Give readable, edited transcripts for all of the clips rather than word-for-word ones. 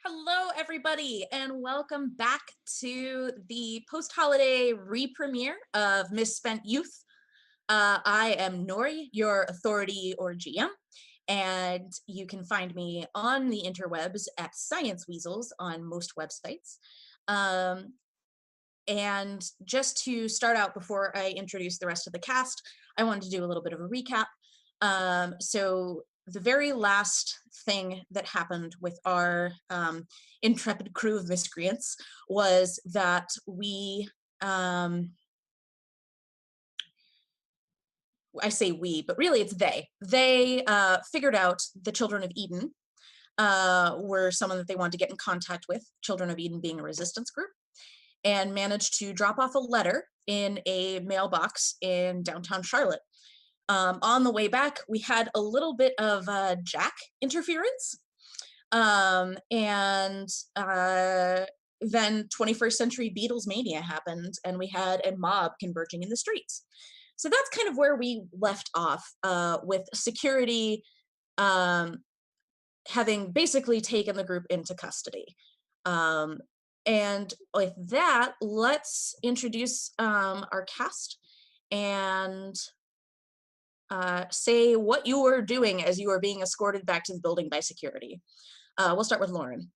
Hello, everybody, and welcome back to the post-holiday re-premiere of Misspent Youth. I am Nori, your authority or GM, and you can find me on the interwebs at Science Weasels on most websites. And just to start out, before I introduce the rest of the cast, I wanted to do a little bit of a recap. So the very last thing that happened with our intrepid crew of miscreants was that I say we, but really it's they. They figured out the Children of Eden were someone that they wanted to get in contact with, Children of Eden being a resistance group, and managed to drop off a letter in a mailbox in downtown Charlotte. On the way back, we had a little bit of Jack interference. And then 21st Century Beatles mania happened, and we had a mob converging in the streets. So that's kind of where we left off, with security having basically taken the group into custody. And with that, let's introduce our cast and say what you were doing as you were being escorted back to the building by security. We'll start with Lauren.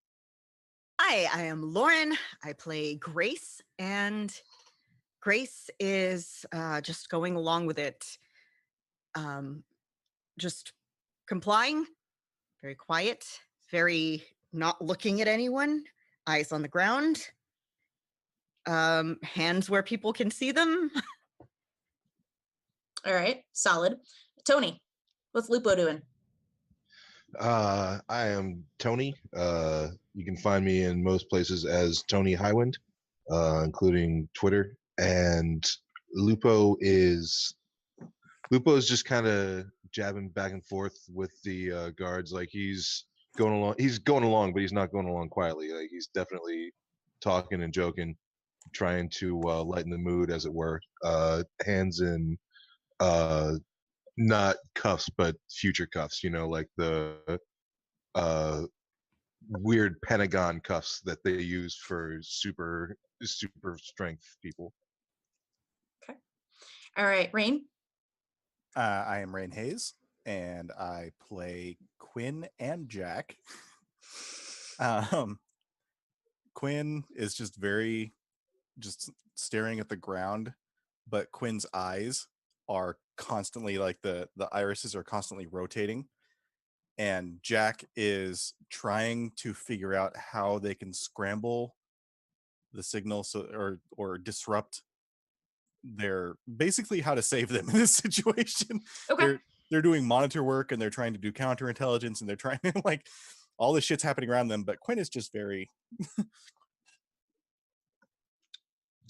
Hi, I am Lauren. I play Grace, and Grace is just going along with it, just complying, very quiet, very not looking at anyone, eyes on the ground, hands where people can see them. All right, solid. Tony, what's Lupo doing? I am Tony. You can find me in most places as Tony Highwind, including Twitter. And Lupo is just kind of jabbing back and forth with the guards. Like he's going along. He's going along, but he's not going along quietly. Like he's definitely talking and joking, trying to lighten the mood, as it were. Hands in not cuffs, but future cuffs. You know, like the weird pentagon cuffs that they use for super strength people. Okay. All right, Rain. I am Rain Hayes, and I play Quinn and Jack. Quinn is just staring at the ground, but Quinn's eyes are constantly, like the irises are constantly rotating. And Jack is trying to figure out how they can scramble the signal or disrupt basically how to save them in this situation. Okay. They're doing monitor work, and they're trying to do counterintelligence, and they're trying to, like, all this shit's happening around them, but Quinn is just very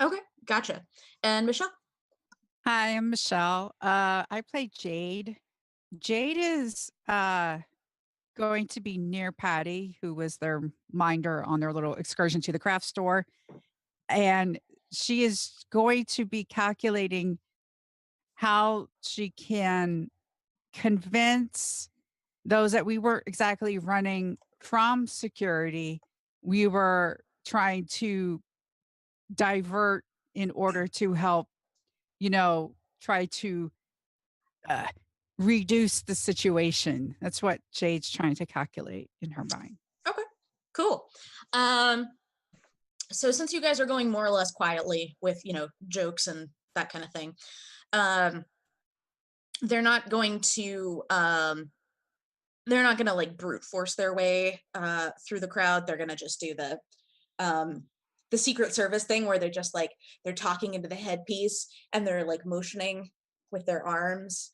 Okay, gotcha. And Michelle? Hi, I'm Michelle. I play Jade. Jade is going to be near Patty, who was their minder on their little excursion to the craft store. And she is going to be calculating how she can convince those that we weren't exactly running from security. We were trying to divert in order to help, try to reduce the situation. That's what Jade's trying to calculate in her mind. Okay, cool. So since you guys are going more or less quietly with, jokes and that kind of thing, they're not going to like brute force their way through the crowd. They're going to just do the Secret Service thing where they're just like, they're talking into the headpiece and they're like motioning with their arms,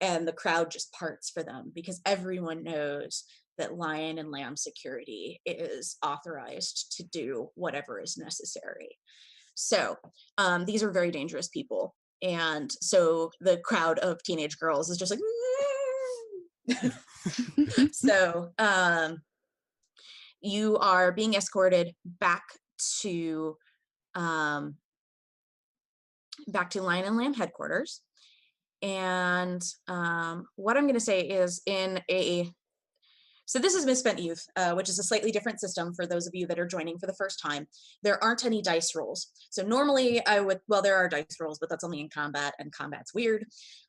and the crowd just parts for them because everyone knows that Lion and Lamb security is authorized to do whatever is necessary. So these are very dangerous people. And so the crowd of teenage girls is just like, so you are being escorted back to Lion and Lamb headquarters. And what I'm going to say is, in a So this is Misspent Youth, which is a slightly different system for those of you that are joining for the first time. There aren't any dice rolls. So normally I would, well, there are dice rolls, but that's only in combat, and combat's weird.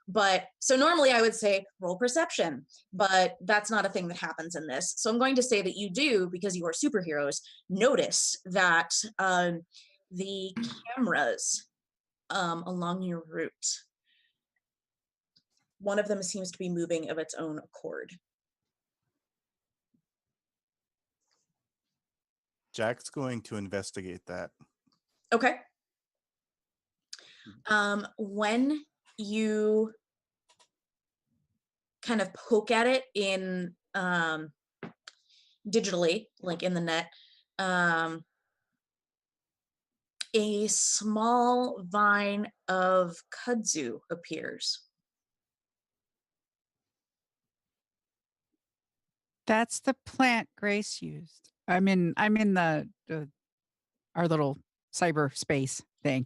But so normally I would say roll perception, but that's not a thing that happens in this. So I'm going to say that you do, because you are superheroes, notice that the cameras along your route, one of them seems to be moving of its own accord. Jack's going to investigate that. Okay. When you kind of poke at it in digitally, like in the net, a small vine of kudzu appears. That's the plant Grace used. I'm in the our little cyberspace thing.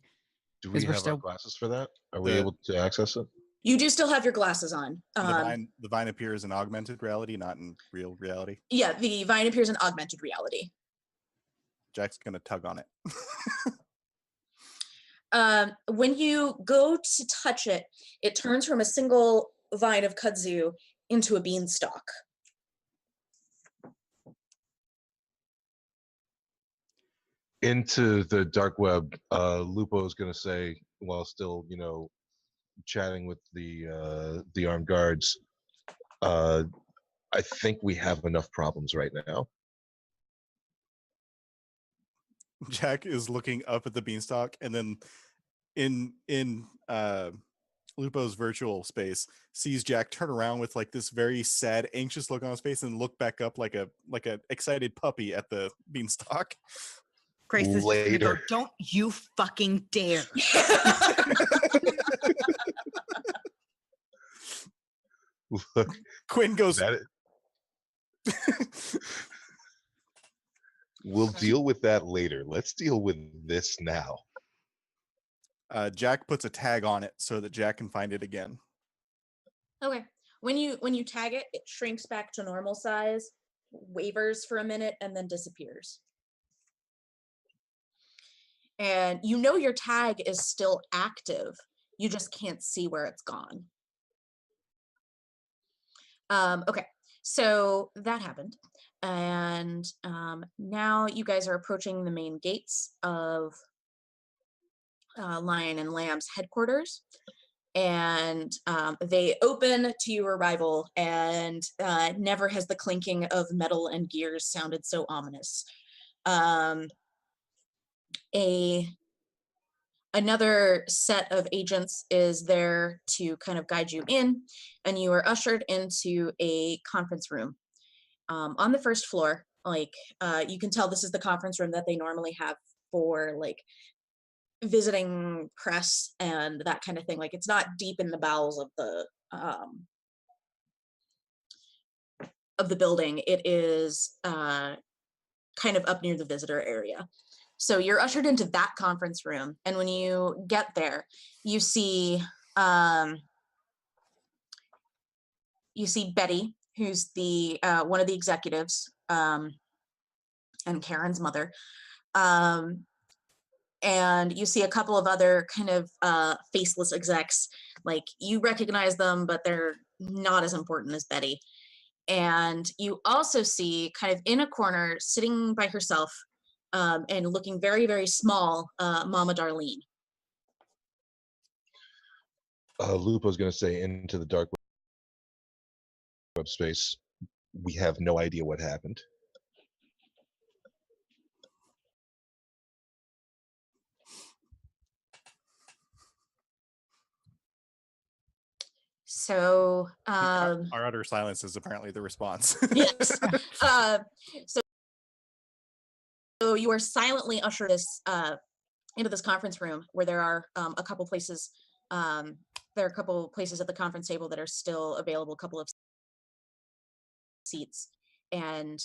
Do we Because we're have our still glasses for that? Are we The- able to access it? You do still have your glasses on. The vine appears in augmented reality, not in real reality. Yeah, the vine appears in augmented reality. Jack's gonna tug on it. When you go to touch it, it turns from a single vine of kudzu into a beanstalk. Into the dark web, Lupo is going to say, while still, chatting with the armed guards, I think we have enough problems right now. Jack is looking up at the beanstalk, and then in Lupo's virtual space sees Jack turn around with like this very sad, anxious look on his face, and look back up like a excited puppy at the beanstalk. Grace is just gonna go, Later. don't you fucking dare. Look, Quinn goes, we'll deal with that later. Let's deal with this now. Jack puts a tag on it so that Jack can find it again. Okay. When you tag it, it shrinks back to normal size, wavers for a minute, and then disappears. And you know your tag is still active. You just can't see where it's gone. Okay, so that happened. And now you guys are approaching the main gates of Lion and Lamb's headquarters. And they open to your arrival, and never has the clinking of metal and gears sounded so ominous. Another set of agents is there to kind of guide you in, and you are ushered into a conference room. On the first floor, you can tell this is the conference room that they normally have for visiting press and that kind of thing. Like, it's not deep in the bowels of the building. It is kind of up near the visitor area. So you're ushered into that conference room, and when you get there, you see Betty, who's the one of the executives, and Karen's mother. And you see a couple of other kind of faceless execs. Like, you recognize them, but they're not as important as Betty. And you also see, kind of in a corner, sitting by herself, and looking very, very small, Mama Darlene. Lupo's going to say, into the dark web space, we have no idea what happened. So Our utter silence is apparently the response. yes. So you are silently ushered into this conference room, where there are a couple places. There are a couple places at the conference table that are still available, a couple of seats. And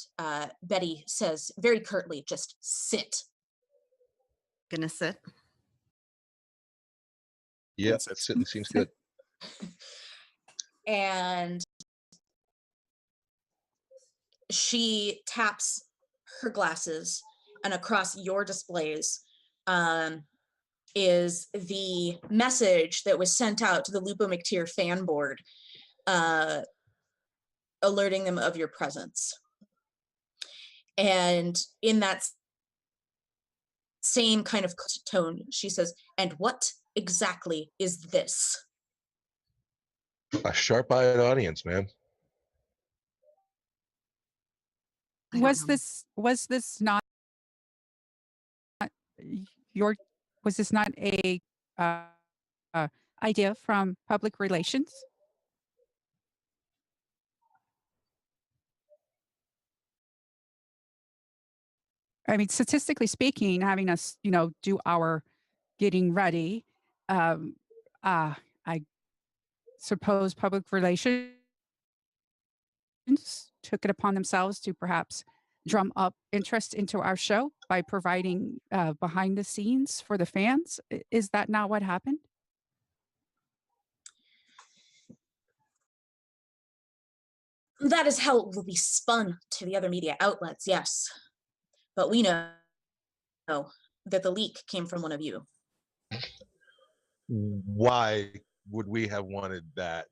Betty says very curtly, just sit. Gonna sit. Yeah, Sits. sitting seems good. And she taps her glasses, and across your displays um, is the message that was sent out to the Lupo McTeer fan board, alerting them of your presence. And in that same kind of tone, she says, "And what exactly is this?" A sharp-eyed audience, man. I don't Was know. this not your was this not a uh, idea from public relations? I mean, statistically speaking, having us, do our getting ready, um, I suppose public relations took it upon themselves to perhaps drum up interest into our show by providing behind the scenes for the fans. Is that not what happened? That is how it will be spun to the other media outlets, yes. But we know that the leak came from one of you. Why would we have wanted that?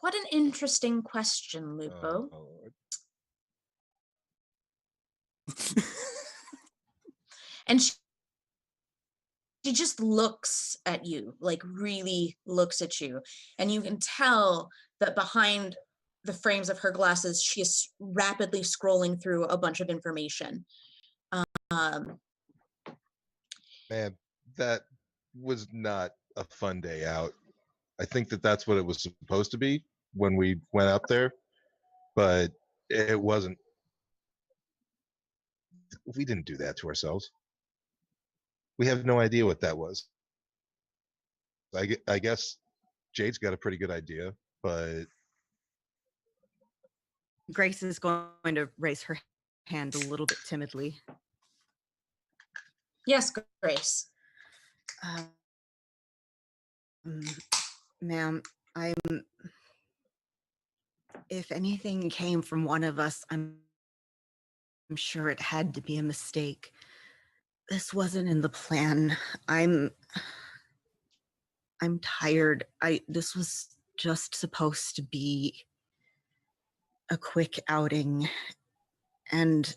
What an interesting question, Lupo. And she just looks at you, like really looks at you. And you can tell that behind the frames of her glasses, she is rapidly scrolling through a bunch of information. Um, Man, that was not a fun day out. I think that that's what it was supposed to be when we went up there, but it wasn't. We didn't do that to ourselves. We have no idea what that was. I guess Jade's got a pretty good idea, but Grace is going to raise her hand a little bit timidly. yes, Grace. Ma'am, if anything came from one of us, I'm sure it had to be a mistake. This wasn't in the plan. I'm tired. This was just supposed to be a quick outing, and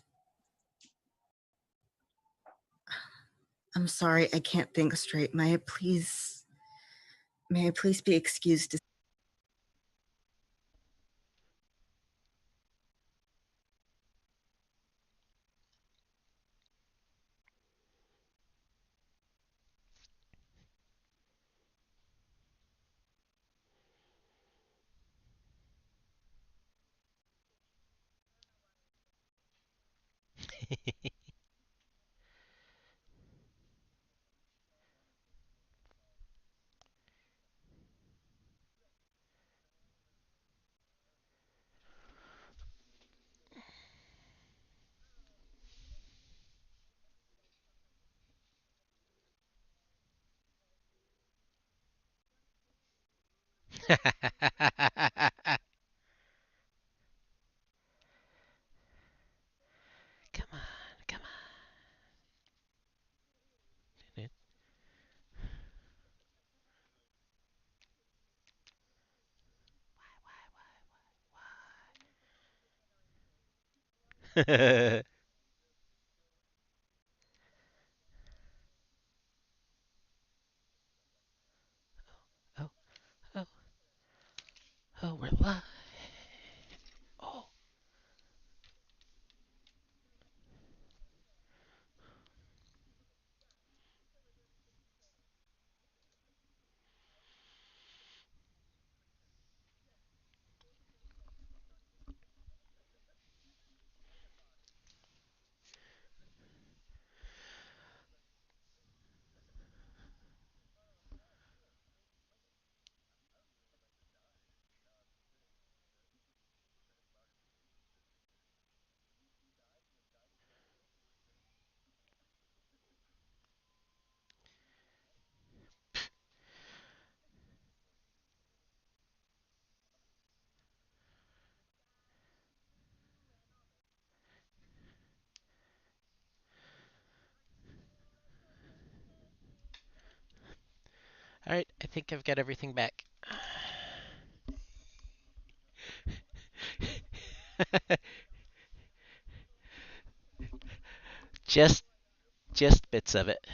I'm sorry, I can't think straight. May I please be excused to Come on, come on. Oh, oh, oh, we're live. Oh. think I've got everything back. just just bits of it.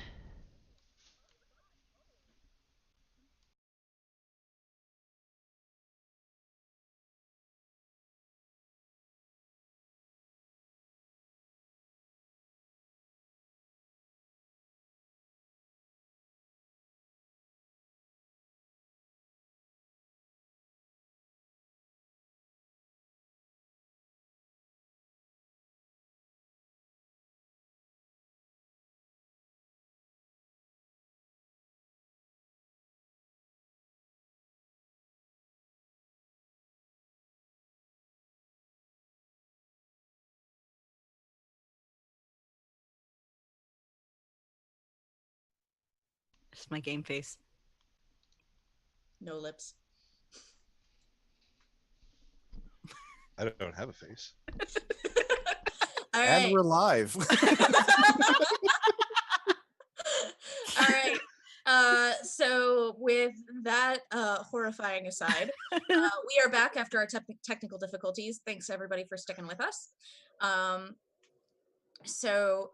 It's my game face. No lips. I don't have a face. All And right. we're live. All right. So with that horrifying aside, we are back after our technical difficulties. Thanks everybody for sticking with us. So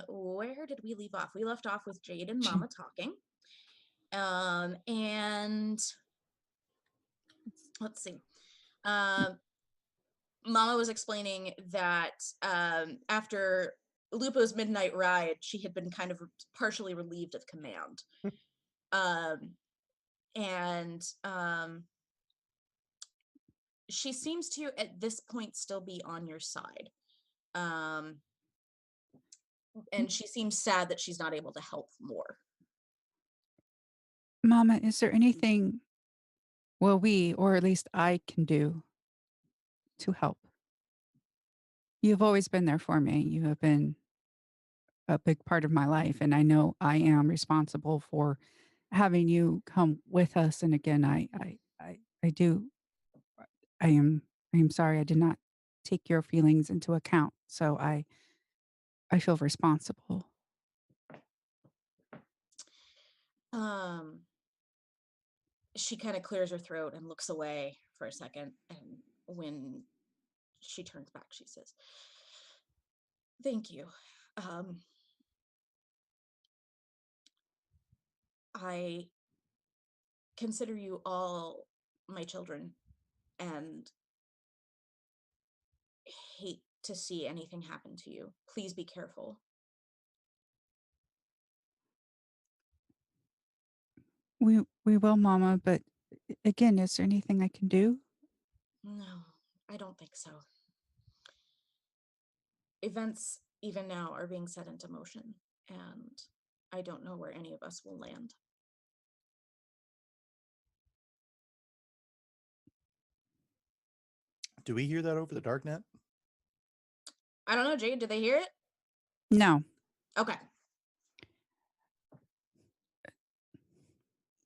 where did we leave off? We left off with Jade and Mama talking. And let's see. Mama was explaining that after Lupo's midnight ride, she had been kind of partially relieved of command. And she seems to, at this point, still be on your side. And she seems sad that she's not able to help more. Mama, is there anything, well, we, or at least I, can do to help? You've always been there for me. You have been a big part of my life, and I know I am responsible for having you come with us. And again, I do. I am sorry. I did not take your feelings into account, so I feel responsible. She kind of clears her throat and looks away for a second, and when she turns back, she says, "Thank you. I consider you all my children and hate to see anything happen to you. Please be careful." We will, Mama. But again, is there anything I can do? No, I don't think so. Events, even now, are being set into motion, and I don't know where any of us will land. Do we hear that over the darknet? I don't know, Jade, did they hear it? No, Okay.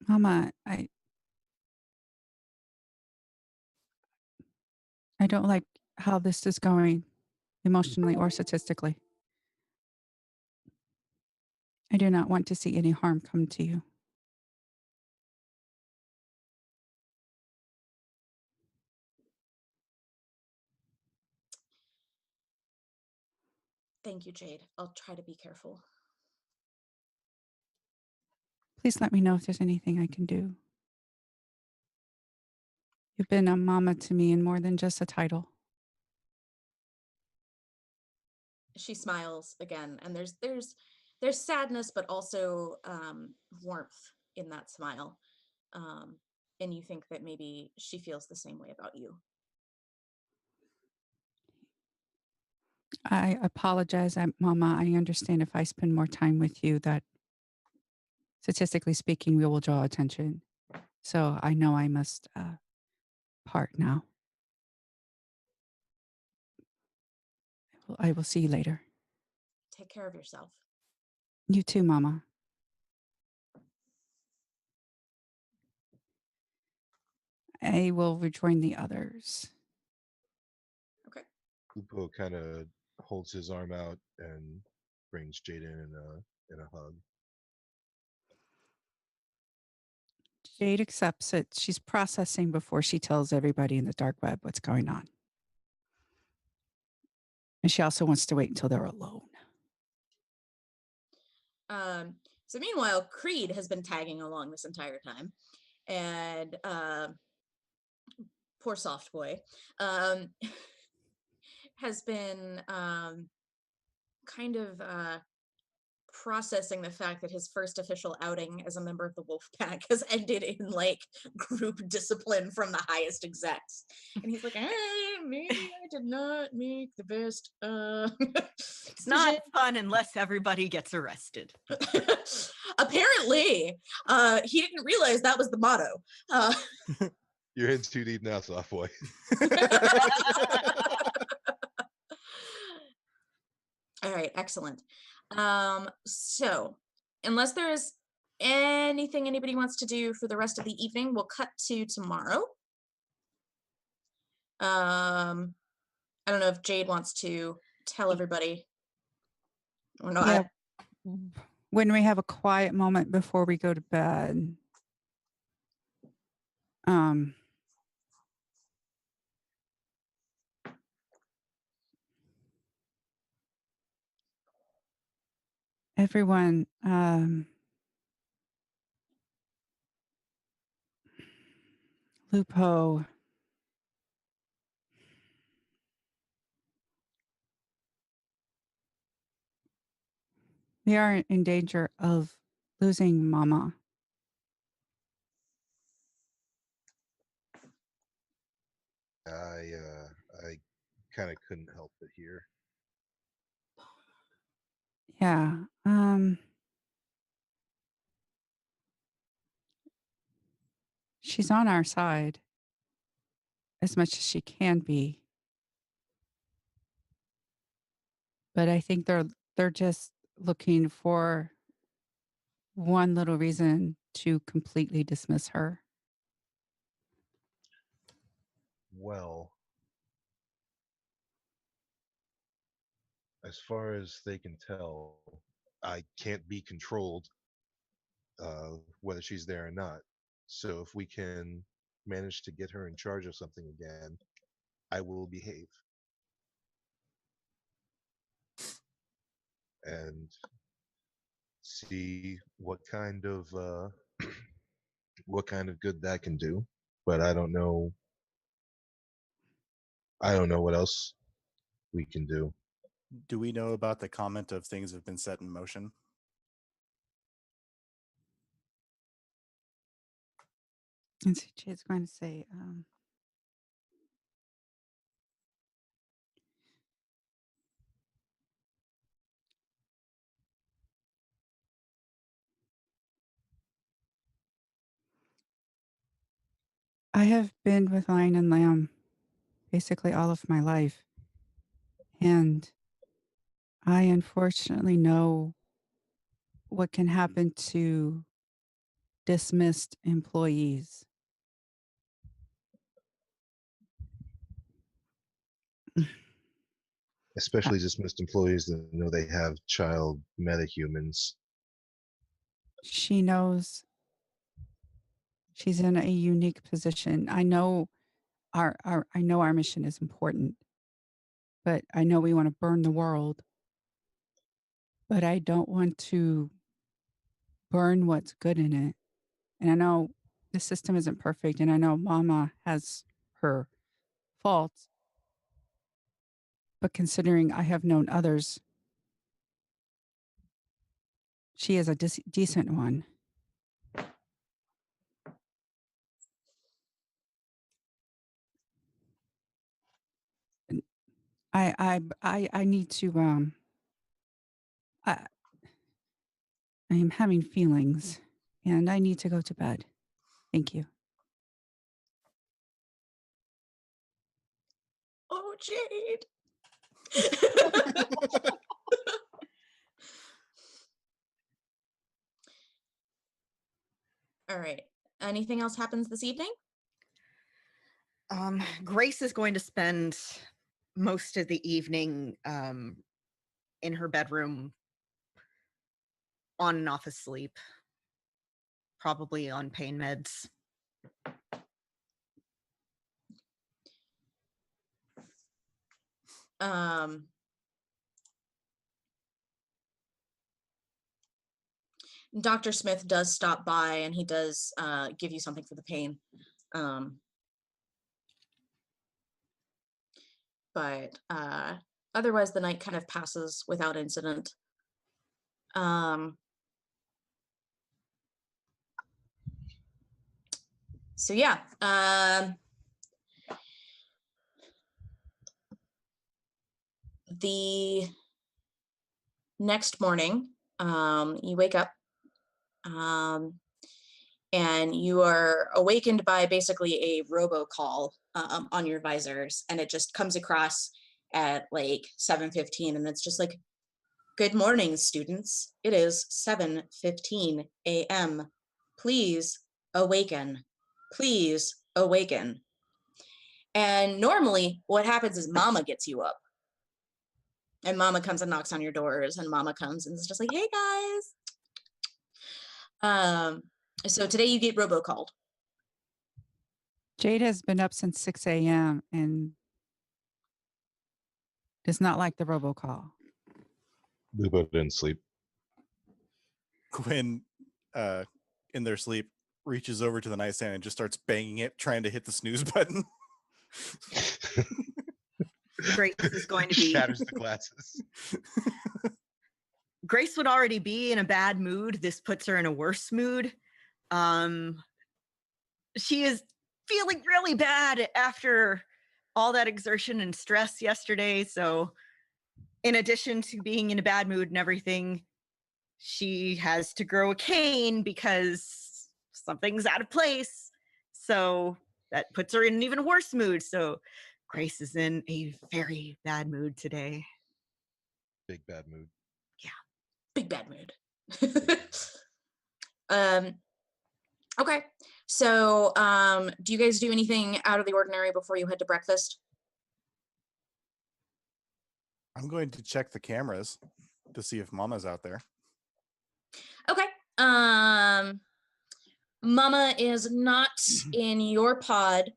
Mama. I don't like how this is going, emotionally or statistically. I do not want to see any harm come to you. Thank you, Jade. I'll try to be careful. Please let me know if there's anything I can do. You've been a mama to me in more than just a title. She smiles again, and there's sadness, but also warmth in that smile. And you think that maybe she feels the same way about you. I apologize, Mama. I understand if I spend more time with you, that statistically speaking, we will draw attention. So I know I must part now. I will see you later. Take care of yourself. You too, Mama. I will rejoin the others. Okay. Lupo kind of holds his arm out and brings Jaden in a hug. Jade accepts it. She's processing before she tells everybody in the dark web what's going on. And she also wants to wait until they're alone. So meanwhile, Creed has been tagging along this entire time, and poor soft boy has been kind of processing the fact that his first official outing as a member of the wolf pack has ended in like group discipline from the highest execs, and he's like, maybe I did not make the best It's not fun unless everybody gets arrested. Apparently he didn't realize that was the motto. You're in too deep now, soft boy. All right, excellent. So unless there is anything anybody wants to do for the rest of the evening, we'll cut to tomorrow. I don't know if Jade wants to tell everybody or not. Yeah. When we have a quiet moment before we go to bed, everyone, Lupo, we are in danger of losing Mama. I kind of couldn't help but hear. Yeah. She's on our side as much as she can be. But I think they're just looking for one little reason to completely dismiss her. Well, as far as they can tell, I can't be controlled whether she's there or not. So if we can manage to get her in charge of something again, I will behave. And see what kind of what kind of good that can do. But I don't know what else we can do. Do we know about the comment of things have been set in motion? And so Jade's going to say, I have been with Lion and Lamb basically all of my life. And I unfortunately know what can happen to dismissed employees. Especially dismissed employees that know they have child metahumans. She knows she's in a unique position. I know our mission is important, but I know we want to burn the world. But I don't want to burn what's good in it. And I know the system isn't perfect, and I know Mama has her faults. But considering I have known others, she is a decent one. I need to I am having feelings and I need to go to bed. Thank you. Oh, Jade. All right. Anything else happens this evening? Grace is going to spend most of the evening in her bedroom on and off asleep, probably on pain meds. Dr. Smith does stop by and he does give you something for the pain. But otherwise, the night kind of passes without incident. So yeah, the next morning, you wake up and you are awakened by basically a robocall on your visors, and it just comes across at like 7:15, and it's just like, "Good morning, students. It is 7:15 a.m. Please awaken. Please awaken." And normally what happens is Mama gets you up. And Mama comes and knocks on your doors, and Mama comes and is just like, "Hey guys." So today you get robocalled. Jade has been up since 6 a.m. and does not like the robocall. Lupo didn't sleep. Quinn, in their sleep, reaches over to the nightstand and just starts banging it, trying to hit the snooze button. Grace is going to be shatters the glasses. Grace would already be in a bad mood. This puts her in a worse mood. She is feeling really bad after all that exertion and stress yesterday. So in addition to being in a bad mood and everything, she has to grow a cane because something's out of place. So that puts her in an even worse mood. So Grace is in a very bad mood today. Big bad mood. Yeah, big bad mood. Okay, so do you guys do anything out of the ordinary before you head to breakfast? I'm going to check the cameras to see if Mama's out there. Okay. Mama is not in your pod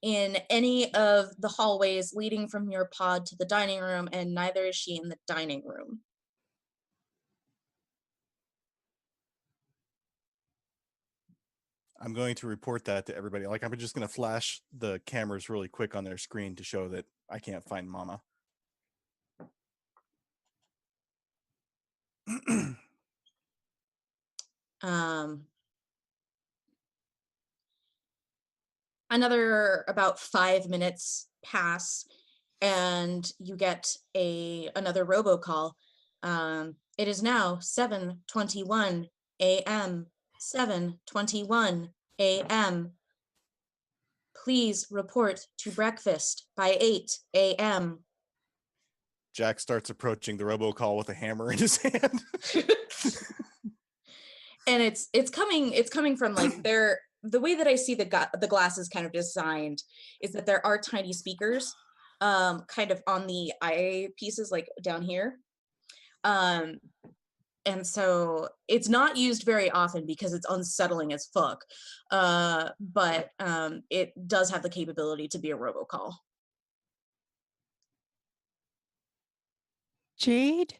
in any of the hallways leading from your pod to the dining room, and neither is she in the dining room. I'm going to report that to everybody. Like, I'm just going to flash the cameras really quick on their screen to show that I can't find Mama. Another about 5 minutes pass, and you get another robocall. It is now 7:21 a.m. 7:21 a.m. Please report to breakfast by 8 a.m. Jack starts approaching the robocall with a hammer in his hand. And it's coming from like the way that I see the glass is kind of designed is that there are tiny speakers kind of on the eye pieces, like down here. And so it's not used very often because it's unsettling as fuck. But it does have the capability to be a robocall. Jade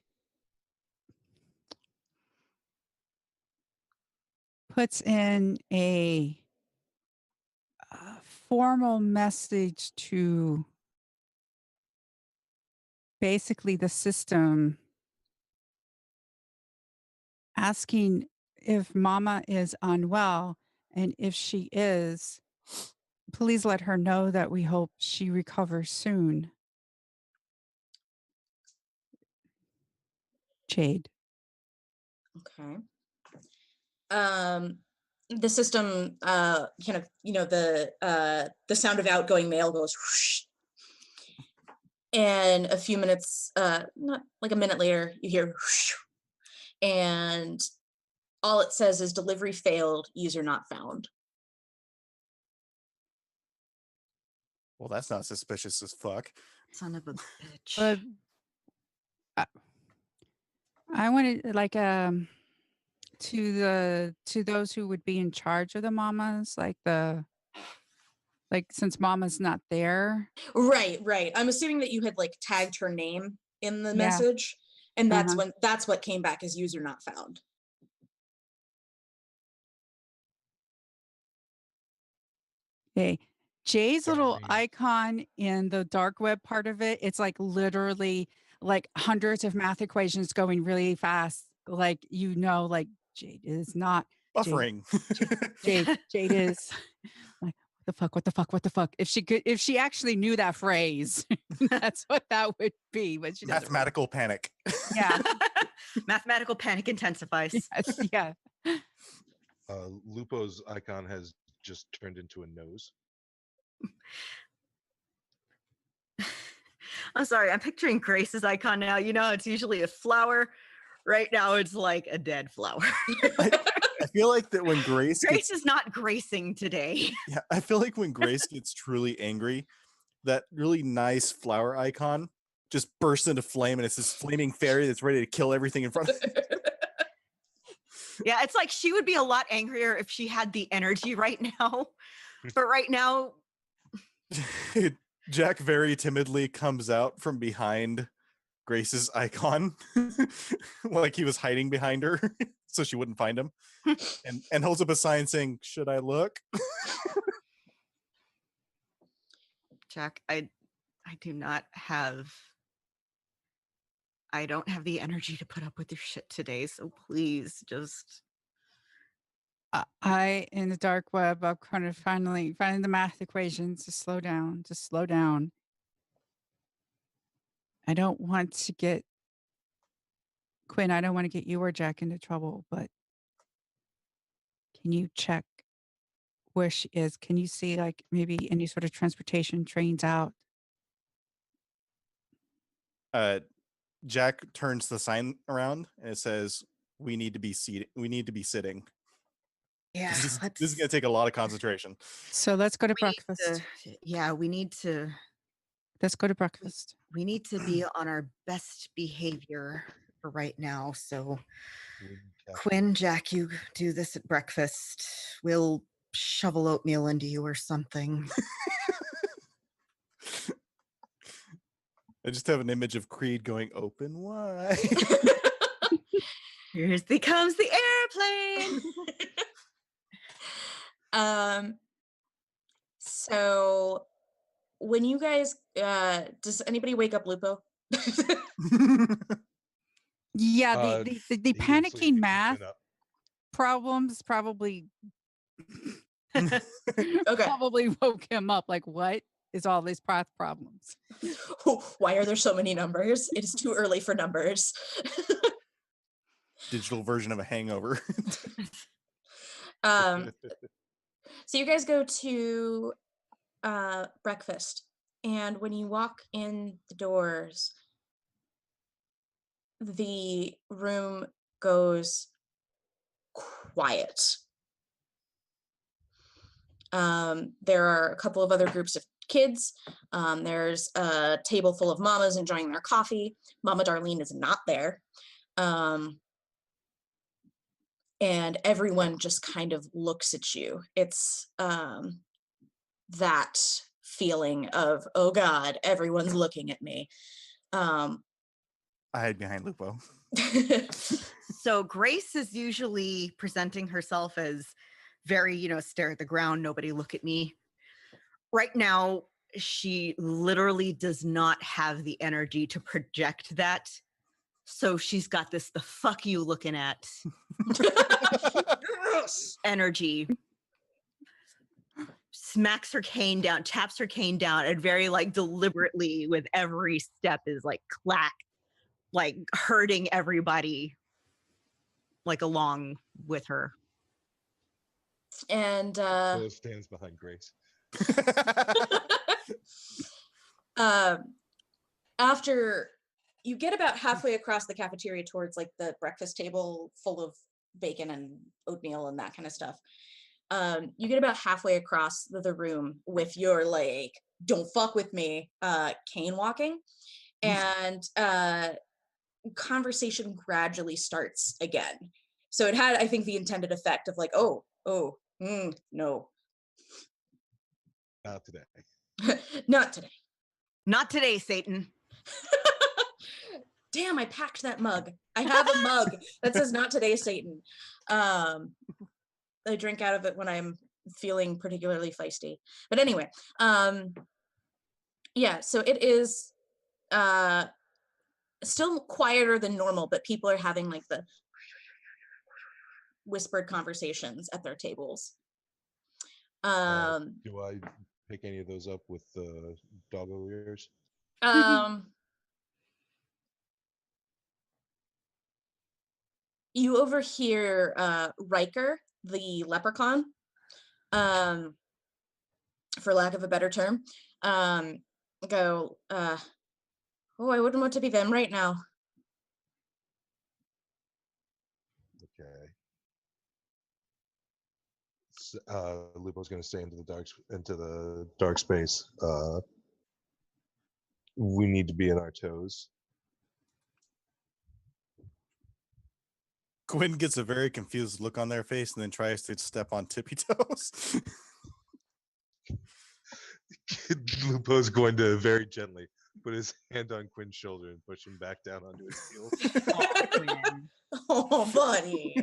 puts in a formal message to basically the system, asking if Mama is unwell, and if she is, please let her know that we hope she recovers soon. Jade. Okay. The system kind of, the sound of outgoing mail goes whoosh, and a few minutes, not like a minute later, you hear whoosh, and all it says is delivery failed, user not found. Well, that's not suspicious as fuck. Son of a bitch. But I wanted like to those who would be in charge of the mamas, like since mama's not there. Right. I'm assuming that you had like tagged her name in the Yeah. message, and that's Uh-huh. that's what came back as user not found. Okay. Jay's little Darlene. icon in the dark web part of it, it's like literally like hundreds of math equations going really fast. Like, like Jade is not Buffering. Jade is like, what the fuck? If she actually knew that phrase, that's what that would be, but she doesn't. Mathematical panic. Yeah. Mathematical panic intensifies. Yes, yeah. Lupo's icon has just turned into a nose. I'm sorry, I'm picturing Grace's icon now. It's usually a flower. Right now, it's like a dead flower. I feel like that when Grace is not gracing today. Yeah, I feel like when Grace gets truly angry, that really nice flower icon just bursts into flame, and it's this flaming fairy that's ready to kill everything in front of it. Yeah, it's like she would be a lot angrier if she had the energy right now. But right now, Jack very timidly comes out from behind Grace's icon, like he was hiding behind her so she wouldn't find him, and holds up a sign saying, "Should I look?" Jack, I don't have the energy to put up with your shit today, so please just... I in the dark web, I'm kind of finally finding the math equations. Just slow down. I don't want to get Quinn. I don't want to get you or Jack into trouble, but can you check where she is? Can you see like maybe any sort of transportation trains out? Jack turns the sign around and it says, "We need to be seated. We need to be sitting." Yeah, This is going to take a lot of concentration. So let's go to breakfast. We need to Let's go to breakfast. we need to be on our best behavior for right now. So Quinn, Jack, you do this at breakfast. We'll shovel oatmeal into you or something. I just have an image of Creed going open wide. Here comes the airplane. So when you guys does anybody wake up Lupo? Yeah, the He didn't sleep, panicking he's math been up. problems probably Okay. probably woke him up. Like, what is all these math problems? Why are there so many numbers? It is too early for numbers. Digital version of a hangover. So you guys go to breakfast, and when you walk in the doors, the room goes quiet. There are a couple of other groups of kids. There's a table full of mamas enjoying their coffee. Mama Darlene is not there. And everyone just kind of looks at you. It's that feeling of, oh God, everyone's looking at me. I hide behind Lupo. So Grace is usually presenting herself as very, stare at the ground, nobody look at me. Right now, she literally does not have the energy to project that. So she's got this, the fuck you looking at energy. Smacks her cane down, taps her cane down, and very like deliberately with every step is like clack, like hurting everybody like along with her. And So stands behind Grace. After you get about halfway across the cafeteria towards like the breakfast table full of bacon and oatmeal and that kind of stuff, you get about halfway across the room with your like, don't fuck with me, cane walking, and conversation gradually starts again. So it had, I think, the intended effect of like, oh, no, Not today. not today. Not today, Satan. Damn, I packed that mug. I have a mug that says "Not today, Satan." I drink out of it when I'm feeling particularly feisty. But anyway, yeah. So it is still quieter than normal, but people are having like the whispered conversations at their tables. Do I pick any of those up with doggo ears? You overhear Riker, the leprechaun, for lack of a better term, go, oh, I wouldn't want to be them right now. Okay. Lupo's going to stay into the dark space. We need to be on our toes. Quinn gets a very confused look on their face and then tries to step on tippy toes. Lupo's going to very gently put his hand on Quinn's shoulder and push him back down onto his heels. Oh, Quinn. Oh, buddy.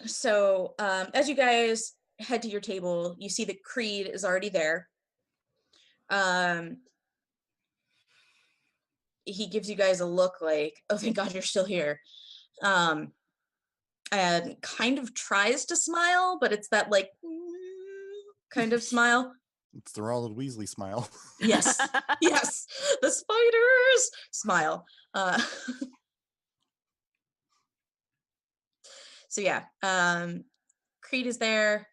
So as you guys head to your table, you see that Creed is already there. He gives you guys a look like, oh, thank God you're still here. And kind of tries to smile, but it's that like kind of smile. It's the Ronald Weasley smile. Yes, yes, the spiders smile. So yeah, Creed is there.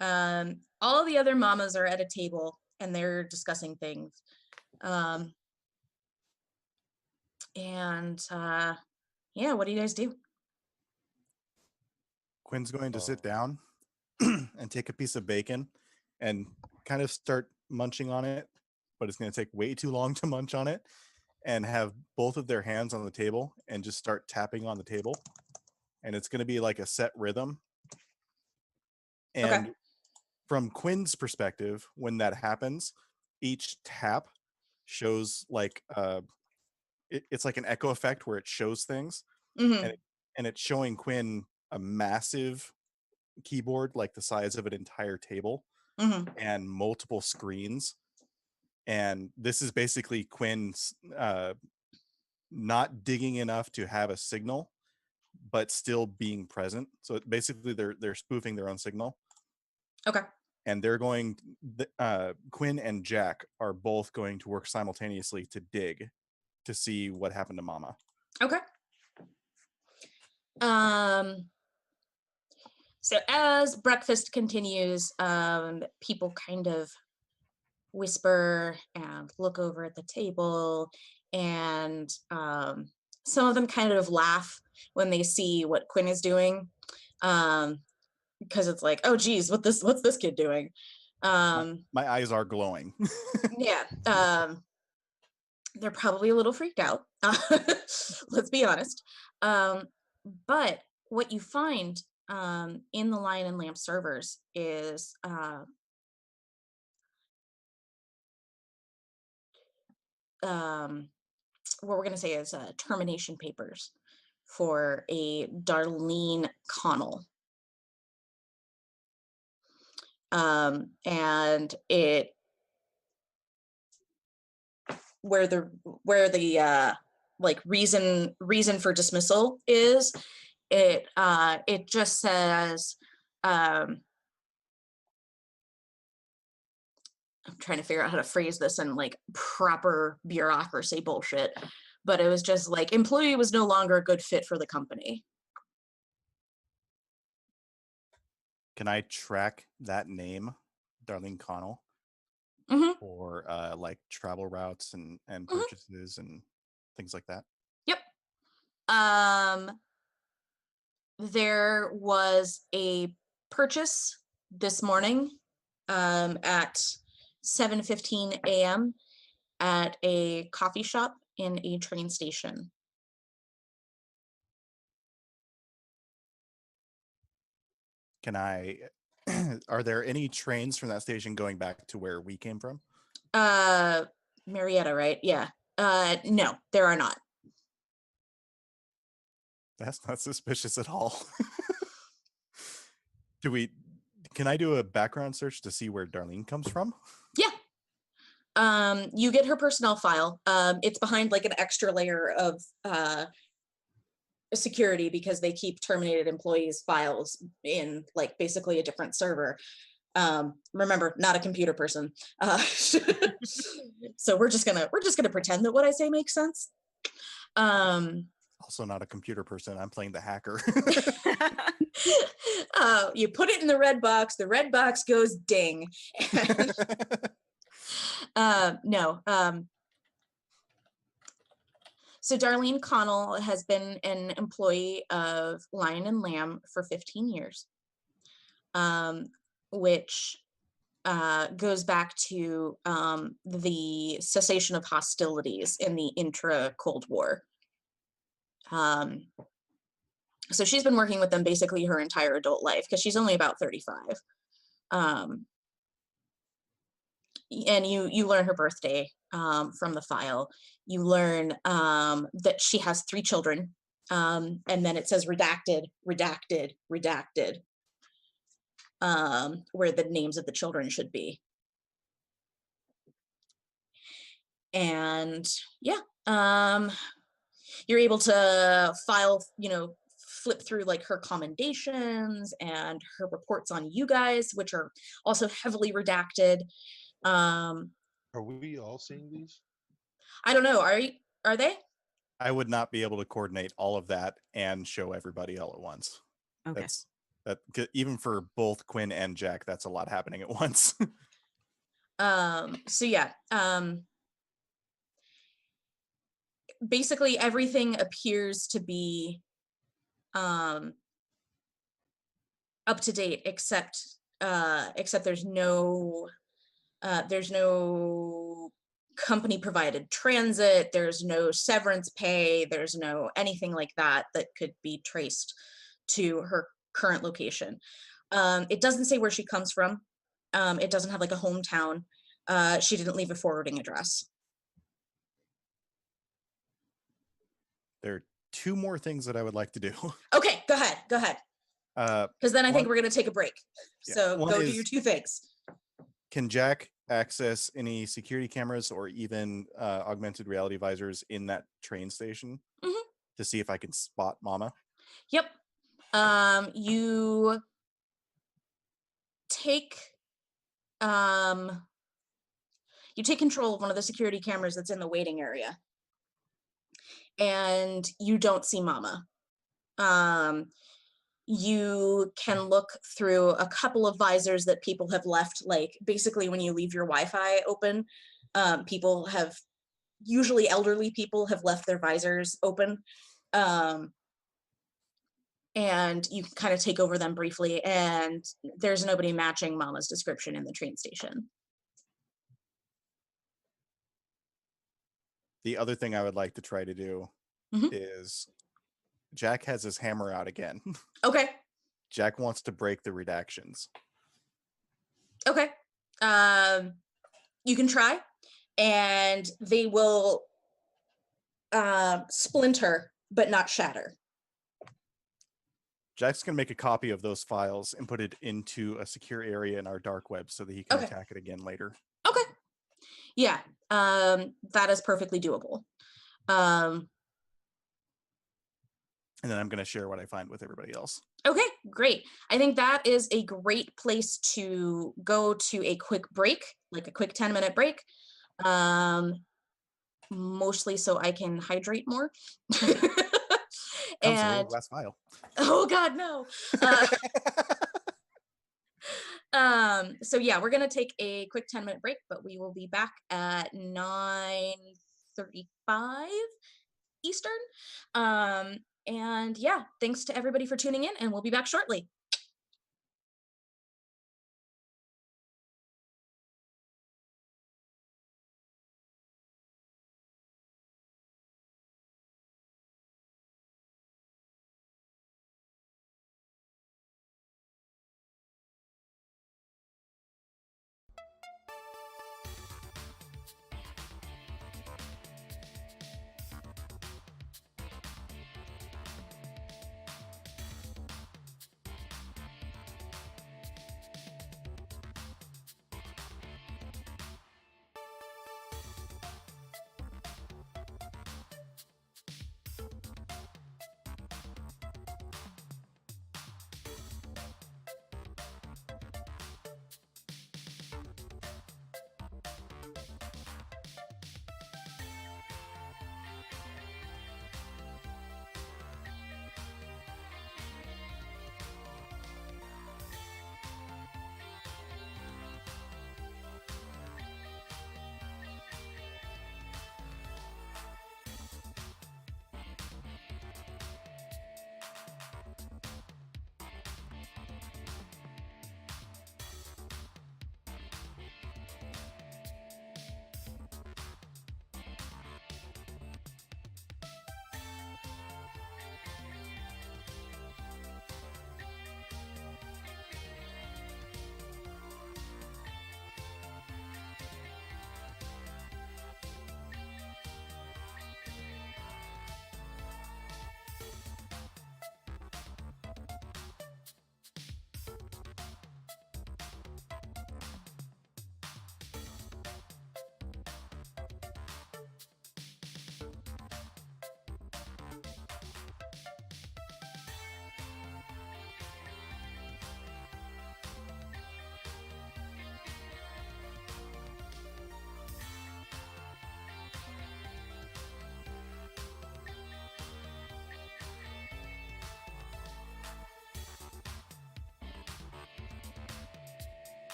All the other mamas are at a table and they're discussing things. Yeah, what do you guys do? Quinn's going to sit down and take a piece of bacon and kind of start munching on it, but it's going to take way too long to munch on it, and have both of their hands on the table and just start tapping on the table. And it's going to be like a set rhythm. And Okay. from Quinn's perspective, when that happens, each tap shows like it's like an echo effect where it shows things. Mm-hmm. And it's showing Quinn a massive keyboard like the size of an entire table, Mm-hmm. and multiple screens. And this is basically Quinn's not digging enough to have a signal, but still being present. So basically they're spoofing their own signal. Okay. And they're going, Quinn and Jack are both going to work simultaneously to dig to see what happened to Mama. Okay. So as breakfast continues, people kind of whisper and look over at the table, and some of them kind of laugh when they see what Quinn is doing, because it's like, oh geez, what's this kid doing? My eyes are glowing. Yeah, they're probably a little freaked out. Let's be honest. But what you find in the Lion and Lamp servers is what we're going to say is termination papers for a Darlene Connell. And it where the like reason for dismissal is, it just says I'm trying to figure out how to phrase this in like proper bureaucracy bullshit, but it was just like employee was no longer a good fit for the company. Can I track that name, Darlene Connell, Mm-hmm. for like travel routes and Mm-hmm. purchases and things like that? Yep. There was a purchase this morning at 7:15 a.m. at a coffee shop in a train station. Can I? Are there any trains from that station going back to where we came from? Marietta, right? Yeah. No, there are not. That's not suspicious at all. Do we? Can I do a background search to see where Darlene comes from? Yeah. You get her personnel file. It's behind like an extra layer of security because they keep terminated employees' files in like basically a different server. Remember, not a computer person. So we're just gonna pretend that what I say makes sense. Also not a computer person. I'm playing the hacker. You put it in the red box goes ding. No. So Darlene Connell has been an employee of Lion and Lamb for 15 years, which goes back to the cessation of hostilities in the intra-Cold War. So she's been working with them basically her entire adult life because she's only about 35. And you learn her birthday from the file. You learn that she has 3 children, and then it says redacted, redacted, redacted, where the names of the children should be. And yeah, you're able to file, flip through like her commendations and her reports on you guys, which are also heavily redacted. Are we all seeing these? I don't know. Are they? I would not be able to coordinate all of that and show everybody all at once. Okay. Even for both Quinn and Jack, that's a lot happening at once. So yeah. Basically everything appears to be up to date except there's no company provided transit, there's no severance pay, there's no anything like that that could be traced to her current location. It doesn't say where she comes from. It doesn't have like a hometown. She didn't leave a forwarding address. There are 2 more things that I would like to do. Okay, go ahead. Because then I think we're going to take a break. Yeah, So go do your 2 things. Can Jack access any security cameras or even augmented reality visors in that train station to see if I can spot Mama? Yep. You take control of one of the security cameras that's in the waiting area, and you don't see Mama. You can look through a couple of visors that people have left, like basically when you leave your Wi-Fi open, people have, usually elderly people have left their visors open. And you can kind of take over them briefly, and there's nobody matching Mama's description in the train station. The other thing I would like to try to do is Jack has his hammer out again. Okay. Jack wants to break the redactions. Okay. You can try, and they will splinter, but not shatter. Jack's going to make a copy of those files and put it into a secure area in our dark web so that he can attack it again later. Okay. Yeah, that is perfectly doable. And then I'm going to share what I find with everybody else. Okay, great. I think that is a great place to go to a quick break, like a quick 10-minute break. Mostly so I can hydrate more. And last file. Oh God, no. So yeah, we're gonna take a quick 10-minute break, but we will be back at 9:35 Eastern. And yeah, thanks to everybody for tuning in, and we'll be back shortly.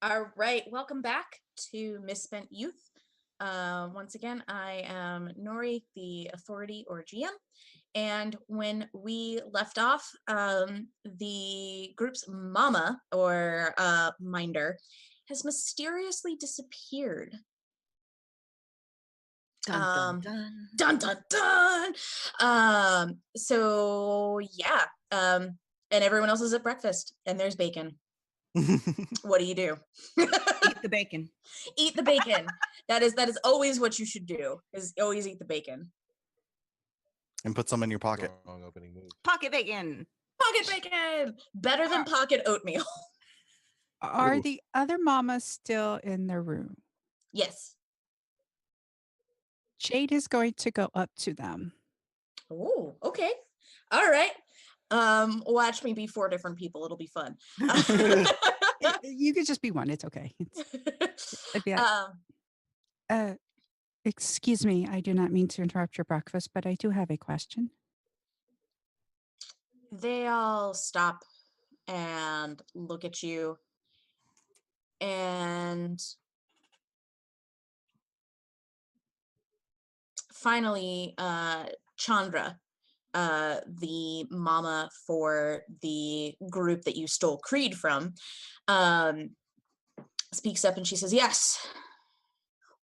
All right, welcome back to Misspent Youth. Once again, I am Nori, the authority or GM. And when we left off, the group's mama or minder has mysteriously disappeared. Dun, dun, dun. Dun dun dun. So yeah, and everyone else is at breakfast, and there's bacon. What do you do? Eat the bacon. Eat the bacon. That is always what you should do. Is always eat the bacon. And put some in your pocket. Wrong opening move. Pocket bacon. Pocket bacon. Better than pocket oatmeal. Are Ooh. the other mamas still in their room? Yes. Jade is going to go up to them. Oh, okay. All right. Watch me be 4 different people. It'll be fun. You could just be one. It's okay. It'd be like, excuse me, I do not mean to interrupt your breakfast, but I do have a question. They all stop and look at you, and finally, Chandra, the mama for the group that you stole Creed from, speaks up and she says, "Yes.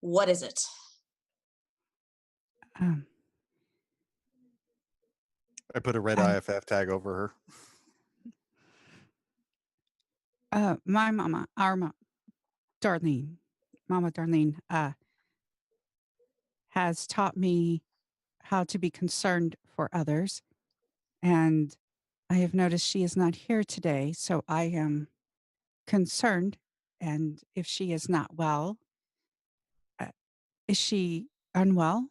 What is it?" I put a red IFF tag over her. My mama, our mom, Darlene, Mama Darlene, has taught me how to be concerned for others. And I have noticed she is not here today, so I am concerned. And if she is not well, is she unwell?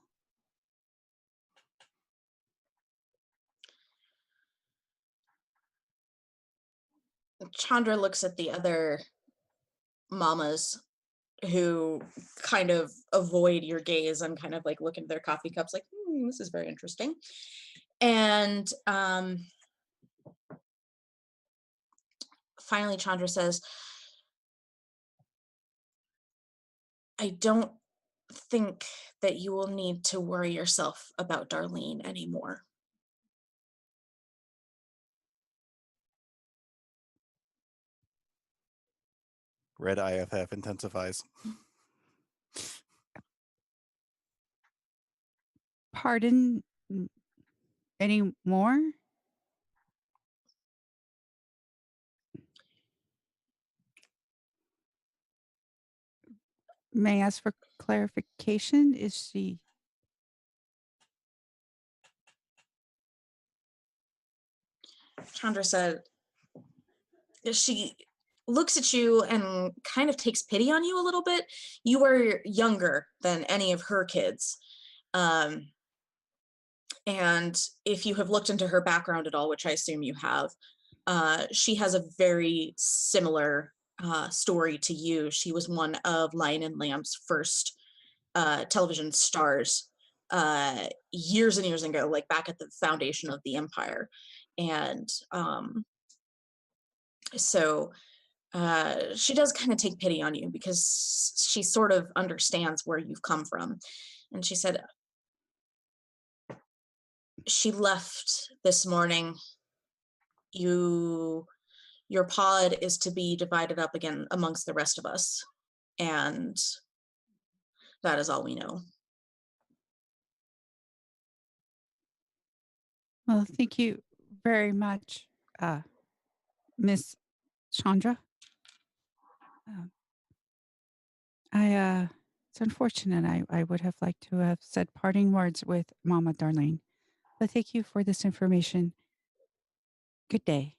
Chandra looks at the other mamas who kind of avoid your gaze and kind of like look into their coffee cups like, this is very interesting. And finally Chandra says, "I don't think that you will need to worry yourself about Darlene anymore." Red IFF intensifies. Pardon? Any more? May I ask for clarification? Is she... Chandra said, she looks at you and kind of takes pity on you a little bit. You are younger than any of her kids. And if you have looked into her background at all, which I assume you have, she has a very similar story to you. She was one of Lion and Lamb's first television stars years and years ago, like back at the foundation of the empire. And so she does kind of take pity on you because she sort of understands where you've come from. And she said, "She left this morning. Your pod is to be divided up again amongst the rest of us. And that is all we know." Well, thank you very much, Miss Chandra. It's unfortunate. I would have liked to have said parting words with Mama Darlene, but thank you for this information. Good day.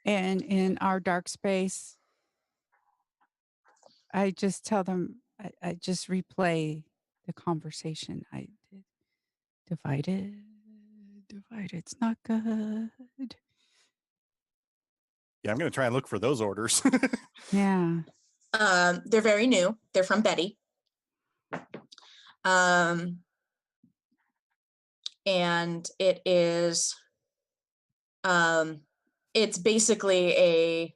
And in our dark space, I just tell them, I just replay the conversation. I did. Divided. It's not good. Yeah, I'm going to try and look for those orders. Yeah. They're very new. They're from Betty. And it is, it's basically a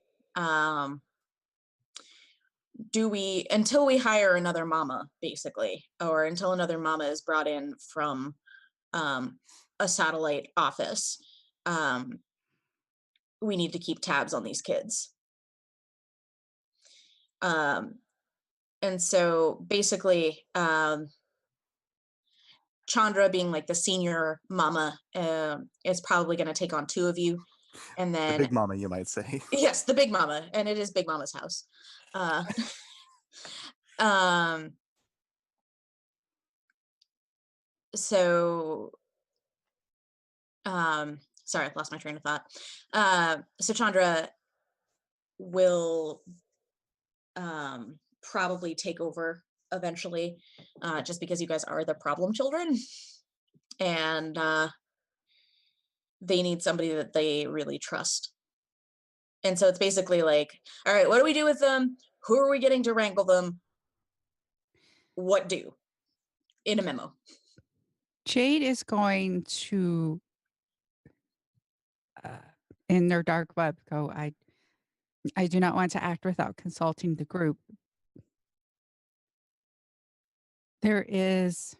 do we, until we hire another mama, basically, or until another mama is brought in from a satellite office, we need to keep tabs on these kids. And so basically, Chandra, being like the senior mama, is probably going to take on 2 of you. And The then, big mama, you might say. yes, the big mama, and it is Big Mama's house. So, sorry, I lost my train of thought. So Chandra will probably take over eventually, just because you guys are the problem children, and they need somebody that they really trust. And so it's basically like, all right, what do we do with them? Who are we getting to wrangle them? What do? In a memo. Jade is going to, in their dark web, go, I do not want to act without consulting the group. There is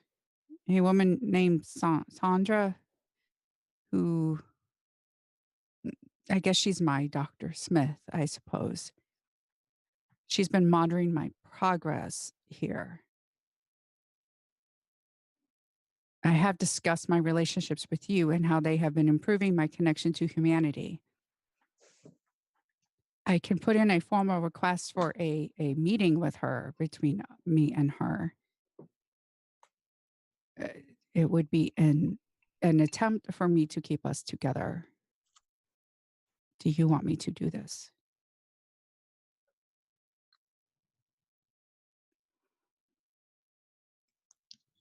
a woman named Sandra who, I guess she's my Dr. Smith, I suppose. She's been monitoring my progress here. I have discussed my relationships with you and how they have been improving my connection to humanity. I can put in a formal request for a meeting with her, between me and her. It would be an attempt for me to keep us together. Do you want me to do this?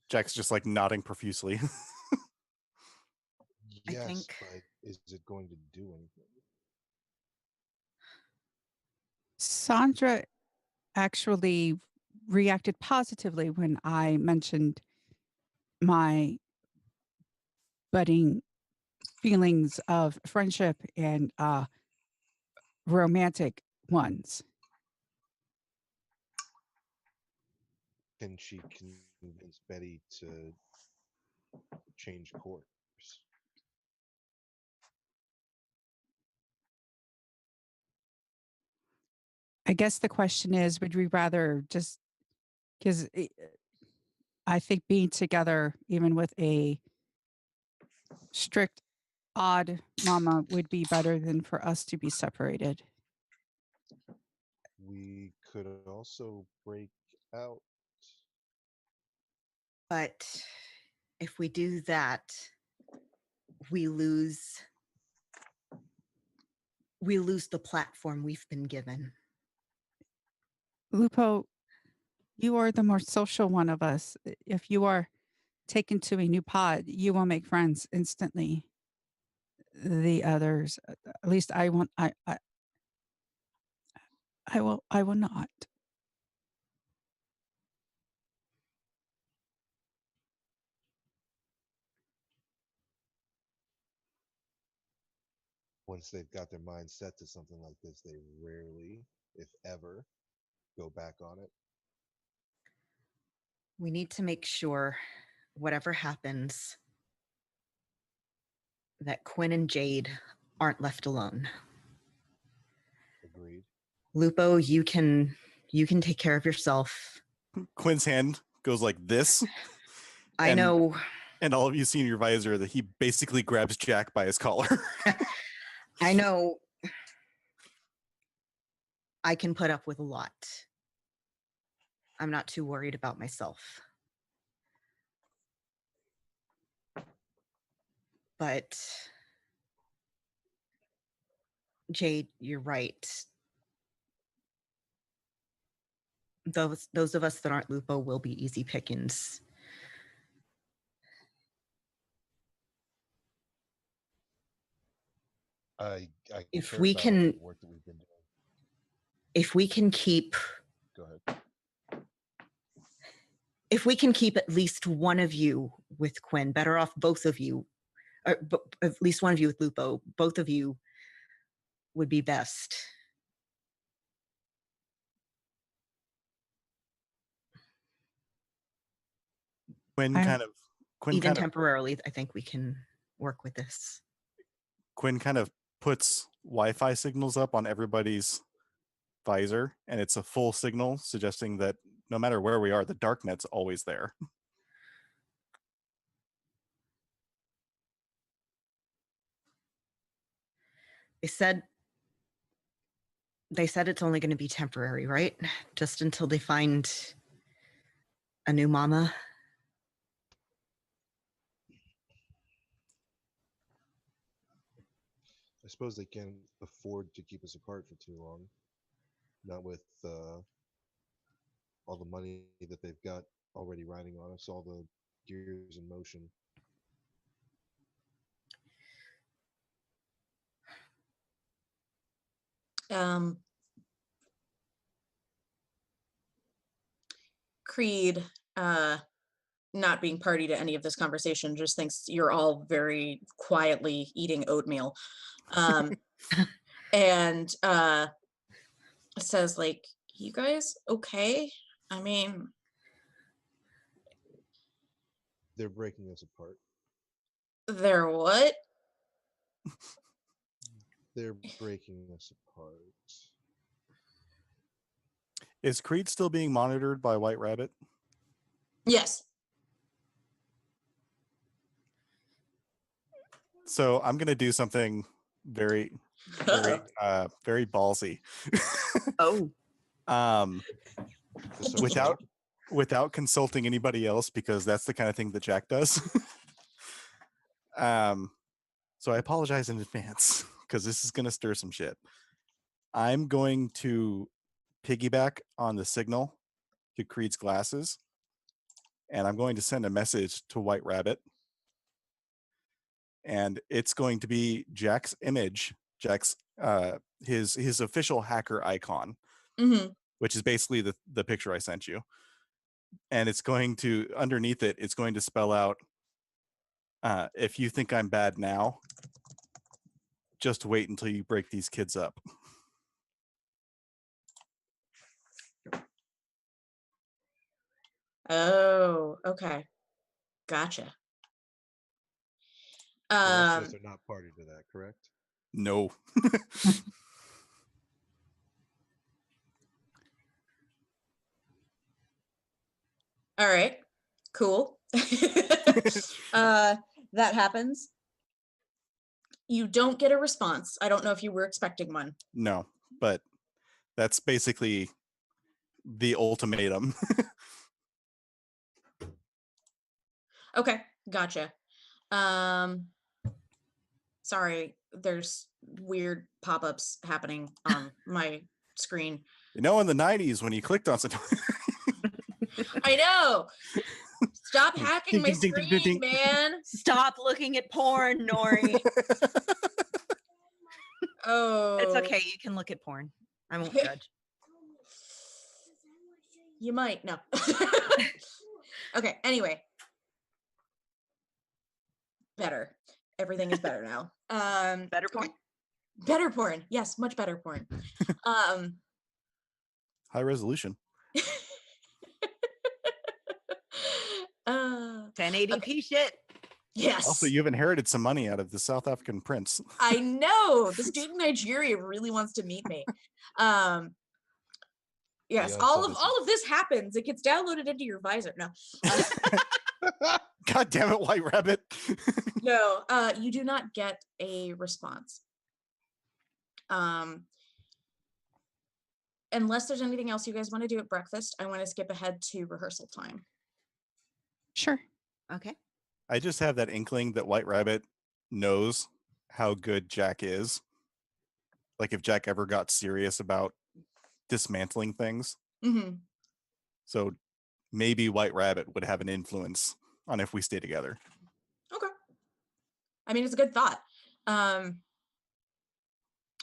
Jack's just like nodding profusely. I Yes, think- but is it going to do anything? Sandra actually reacted positively when I mentioned my budding feelings of friendship and romantic ones. Can she convince Betty to change course? I guess the question is, would we rather just, because I think being together, even with a strict, odd mama, would be better than for us to be separated. We could also break out. But if we do that, we lose the platform we've been given. Lupo, you are the more social one of us. If you are taken to a new pod, you will make friends instantly. The others, at least I will not. Once they've got their mind set to something like this, they rarely, if ever, go back on it. We need to make sure, whatever happens, that Quinn and Jade aren't left alone. Agreed. Lupo, you can take care of yourself. Quinn's hand goes like this. I And- know. And all of you see in your visor that he basically grabs Jack by his collar. I know. I can put up with a lot. I'm not too worried about myself. But Jade, you're right. Those of us that aren't Lupo will be easy pickings. I If care we about can- the work that we've been doing. If we can keep Go ahead. at least one of you with Quinn, better off both of you, or at least one of you with Lupo, both of you would be best. Quinn I'm- kind of Even temporarily, I think we can work with this. Quinn kind of puts Wi-Fi signals up on everybody's visor, and it's a full signal, suggesting that no matter where we are, the darknet's always there. They said it's only going to be temporary, right? Just until they find a new mama. I suppose they can't afford to keep us apart for too long. Not with all the money that they've got already riding on us, all the gears in motion. Creed, not being party to any of this conversation, just thinks you're all very quietly eating oatmeal. And says, like, you guys okay? I mean, They're breaking us apart. they're what? They're breaking us apart. Is Creed still being monitored by White Rabbit? Yes. So I'm gonna do something very, very, very ballsy. Oh, without consulting anybody else, because that's the kind of thing that Jack does. So I apologize in advance because this is gonna stir some shit. I'm going to piggyback on the signal to Creed's glasses, and I'm going to send a message to White Rabbit, and it's going to be Jack's image, Jack's his official hacker icon, which is basically the picture I sent you, and it's going to, underneath it, it's going to spell out, if you think I'm bad now, just wait until you break these kids up. Oh, okay. Gotcha. That shows they're not party to that, correct? No. All right. Cool. That happens. You don't get a response. I don't know if you were expecting one. No, but that's basically the ultimatum. Okay, gotcha. Sorry, there's weird pop-ups happening on my screen. You know, in the 90s when you clicked on something. I know. Stop hacking my Ding, ding, ding, ding, screen, ding. man. stop looking at porn, Nori. Oh. It's okay. You can look at porn. I won't judge. You might. No. Okay, anyway. Better. Everything is better now. Better porn? Better porn. Yes, much better porn. High resolution. 1080p okay. shit. Yes. Also, you've inherited some money out of the South African prince. I know. This dude in Nigeria really wants to meet me. Yes, Yeah, all so of this happens. It gets downloaded into your visor. No. God damn it, White Rabbit. No, you do not get a response. Unless there's anything else you guys want to do at breakfast, I want to skip ahead to rehearsal time. Sure. Okay. I just have that inkling that White Rabbit knows how good Jack is. Like if Jack ever got serious about dismantling things. Mm-hmm. So maybe White Rabbit would have an influence on if we stay together. Okay. I mean, it's a good thought.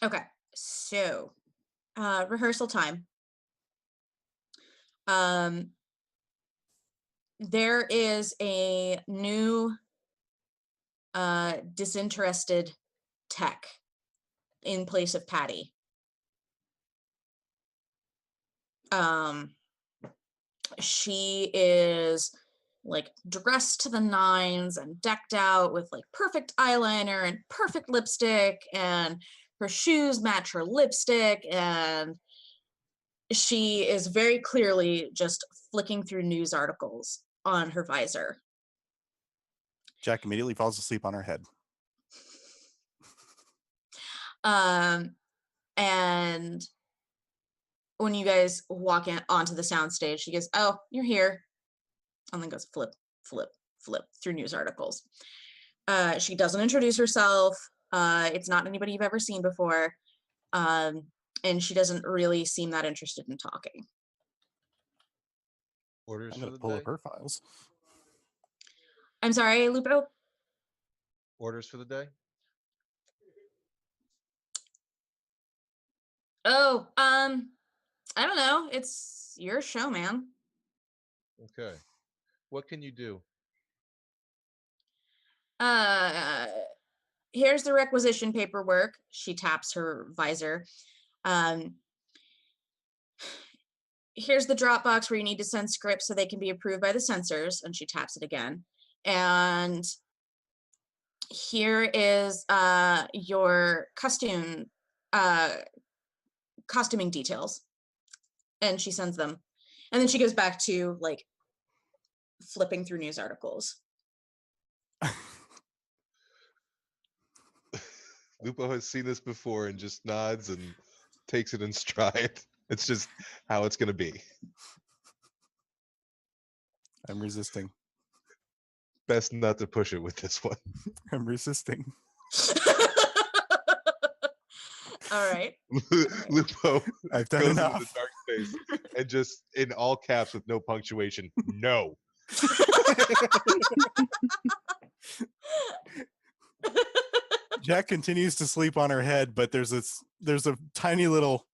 Okay, so rehearsal time. There is a new disinterested tech in place of Patty. She is like dressed to the nines and decked out with like perfect eyeliner and perfect lipstick, and her shoes match her lipstick, and she is very clearly just flicking through news articles on her visor. Jack immediately falls asleep on her head. And when you guys walk onto the soundstage, she goes, "Oh, you're here," and then goes flip, flip, flip through news articles. She doesn't introduce herself. It's not anybody you've ever seen before. And she doesn't really seem that interested in talking. Orders I'm for going the to pull day. up her files. I'm sorry, Lupo? Orders for the day. Oh, I don't know. It's your show, man. Okay. What can you do? Here's the requisition paperwork. She taps her visor. Here's the Dropbox where you need to send scripts so they can be approved by the censors, and she taps it again. And here is your costuming details, and she sends them. And then she goes back to like flipping through news articles. Lupo has seen this before and just nods and takes it in stride. It's just how it's going to be. I'm resisting. Best not to push it with this one. I'm resisting. All right. Lupo I've done goes into enough. the dark space and just in all caps with no punctuation, no. Jack continues to sleep on her head, but there's a tiny little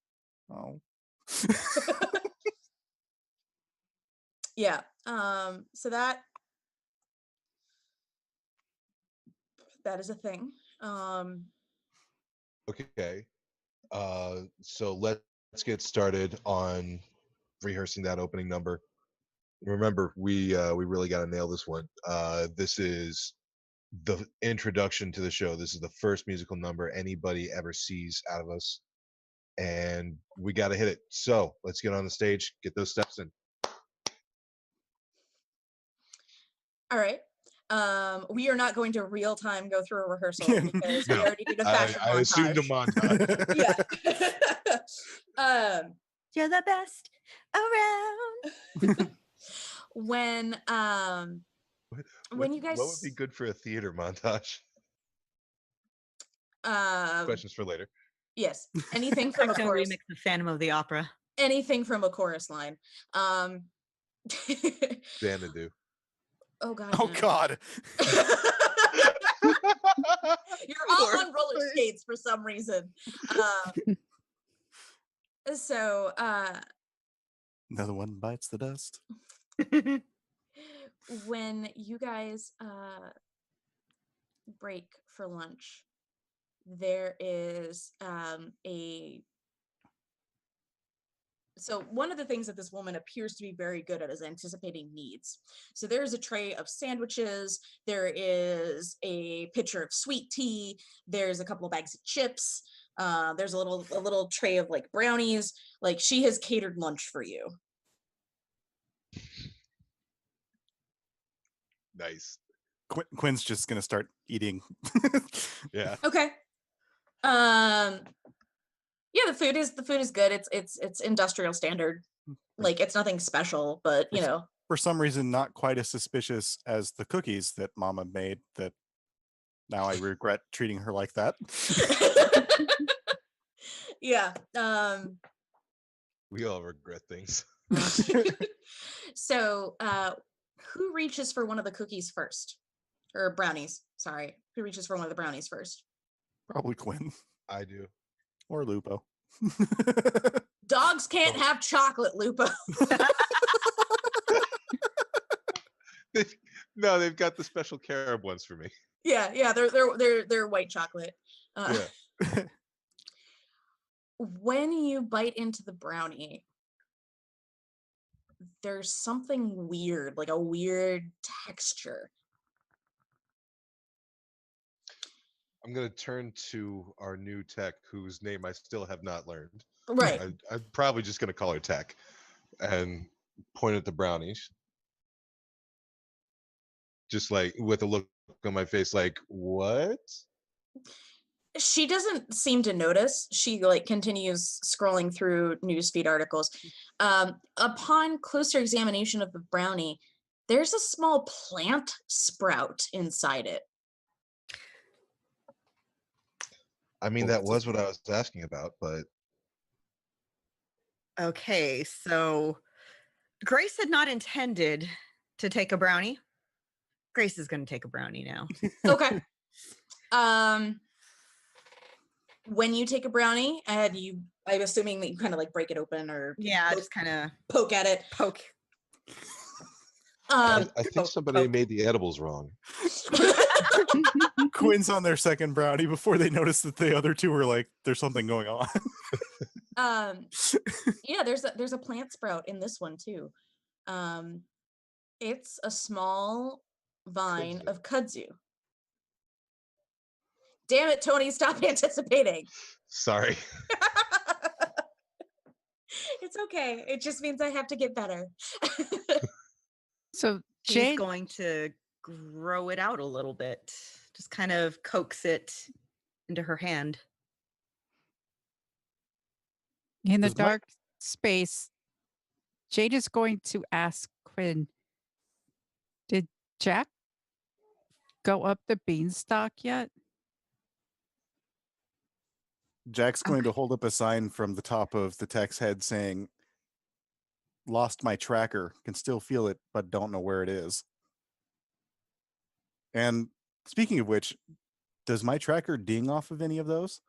Yeah. So that is a thing. Okay. So let's get started on rehearsing that opening number. Remember, we really got to nail this one. This is the introduction to the show. This is the first musical number anybody ever sees out of us, and we got to hit it. So let's get on the stage, get those steps in. All right. We are not going to real time go through a rehearsal because we No, already did a fashion I assumed a montage. Yeah. You're the best around. When you guys, what would be good for a theater montage? Questions for later. Yes, anything from a Techno chorus. remix of Phantom of the Opera. Anything from a chorus line. Xanadu. Oh God. Oh no. God. You're all on roller skates for some reason. So Another one bites the dust. when you guys break for lunch, there is so one of the things that this woman appears to be very good at is anticipating needs. So there's a tray of sandwiches, there is a pitcher of sweet tea, there's a couple of bags of chips, there's a little tray of like brownies. Like, she has catered lunch for you. Nice. Quinn's just gonna start eating. Yeah. Okay. Yeah, the food is good. It's industrial standard. Like, it's nothing special, but you know. For some reason, not quite as suspicious as the cookies that Mama made. That now I regret treating her like that. Yeah. We all regret things. So, who reaches for one of the cookies first? Or brownies, sorry. Who reaches for one of the brownies first? Probably Quinn I do. or Lupo. Dogs can't have chocolate, Lupo. They've got the special carob ones for me. Yeah, they're white chocolate. Yeah. When you bite into the brownie, there's something weird, like a weird texture. I'm gonna turn to our new tech, whose name I still have not learned. Right. I'm probably just gonna call her Tech, and point at the brownies, just like with a look on my face, like what? She doesn't seem to notice. She like continues scrolling through newsfeed articles. Upon closer examination of the brownie, there's a small plant sprout inside it. I mean, Well, that was what I was asking about, but Okay, so Grace had not intended to take a brownie. Grace is going to take a brownie now. Okay. When you take a brownie and I'm assuming that you kind of like break it open or Yeah, just kind of poke at it. poke. I think Poke, somebody poke. made the edibles wrong. Quinn's on their second brownie before they notice that the other two were like, there's something going on. Yeah, there's a plant sprout in this one too. It's a small vine Kudzu. of kudzu. Damn it, Tony, stop anticipating. Sorry. It's okay. It just means I have to get better. So She's Jade, going to grow it out a little bit. Just kind of coax it into her hand. in the Does my- dark space, Jade is going to ask Quinn, did Jack go up the beanstalk yet? Jack's going to hold up a sign from the top of the tech's head saying, lost my tracker, can still feel it, but don't know where it is. And speaking of which, does my tracker ding off of any of those?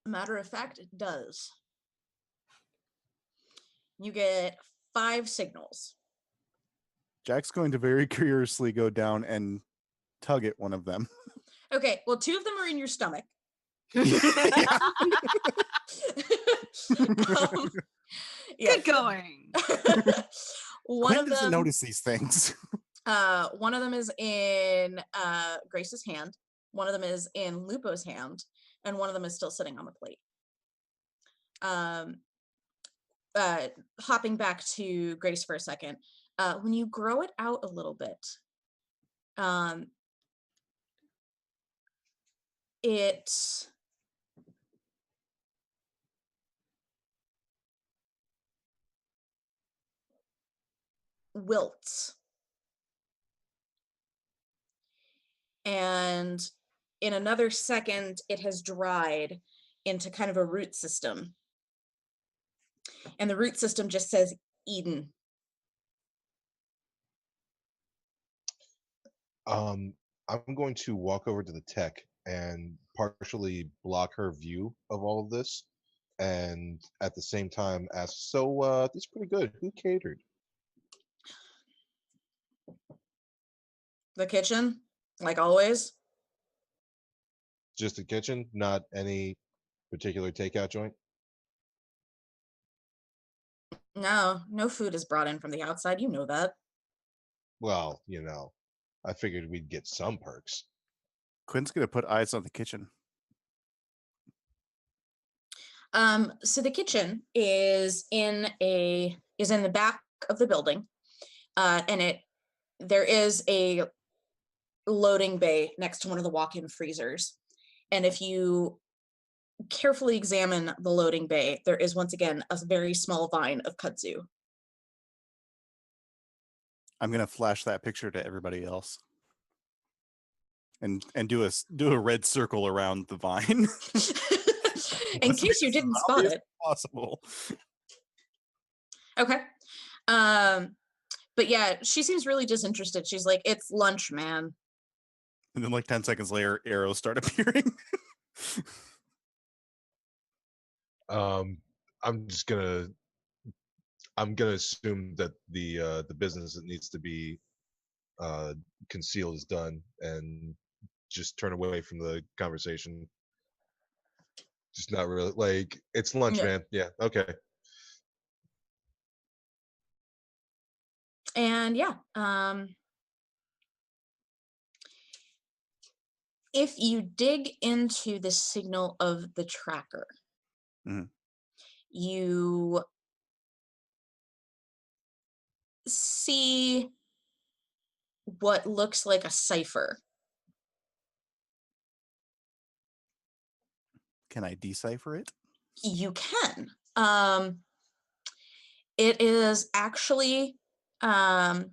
Matter of fact, it does. You get 5 signals. Jack's going to very curiously go down and tug at one of them. Okay, well, 2 of them are in your stomach. Yeah. Good going. One Quinn of doesn't them notice these things. one of them is in Grace's hand, one of them is in Lupo's hand, and one of them is still sitting on the plate. Hopping back to Grace for a second, when you grow it out a little bit, it wilts. And in another second, it has dried into kind of a root system. And the root system just says Eden. I'm going to walk over to the tech and partially block her view of all of this, and at the same time ask, so this is pretty good. Who catered? The kitchen, like always. Just the kitchen, not any particular takeout joint? No food is brought in from the outside. You know that. Well, I figured we'd get some perks. Quinn's going to put eyes on the kitchen. So the kitchen is in the back of the building, and there is a loading bay next to one of the walk-in freezers. And if you carefully examine the loading bay, there is once again a very small vine of kudzu. I'm going to flash that picture to everybody else. And do a red circle around the vine. In case you didn't spot it. Possible. Okay. But yeah, she seems really disinterested. She's like, it's lunch, man. And then like 10 seconds later, arrows start appearing. I'm gonna assume that the business that needs to be concealed is done, and just turn away from the conversation. Just not really like, it's lunch, Yeah. man. Yeah, okay. And yeah, if you dig into the signal of the tracker, Mhm. you see what looks like a cipher. Can I decipher it? You can. It is actually trying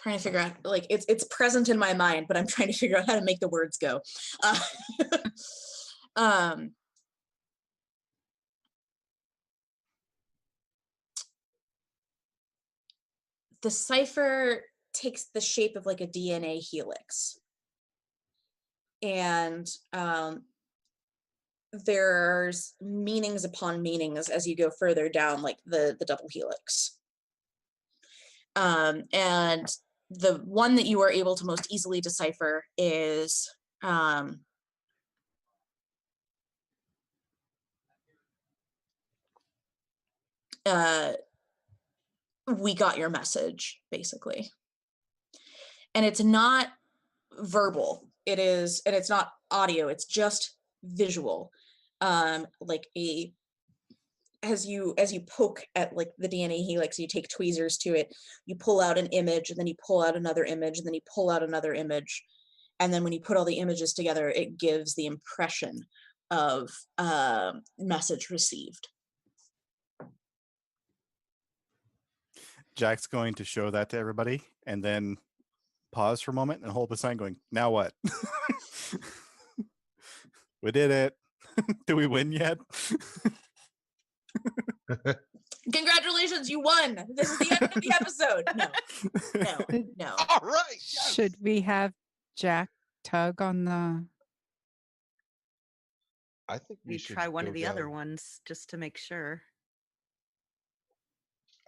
to figure out, like, it's present in my mind, but I'm trying to figure out how to make the words go. Um, the cipher takes the shape of like a DNA helix, and there's meanings upon meanings as you go further down, like the double helix. And the one that you are able to most easily decipher is we got your message, basically. And it's not verbal. It is, and it's not audio, it's just visual. Like a as you poke at like the DNA helix, you take tweezers to it, you pull out an image, and then you pull out another image, and then you pull out another image. And then when you put all the images together, it gives the impression of message received. Jack's going to show that to everybody and then pause for a moment and hold up a sign going, now what? We did it. Do we win yet? Congratulations, you won. This is the end of the episode. No. All right. Yes. Should we have Jack tug on the? I think we We should try one go of the other down- ones just to make sure.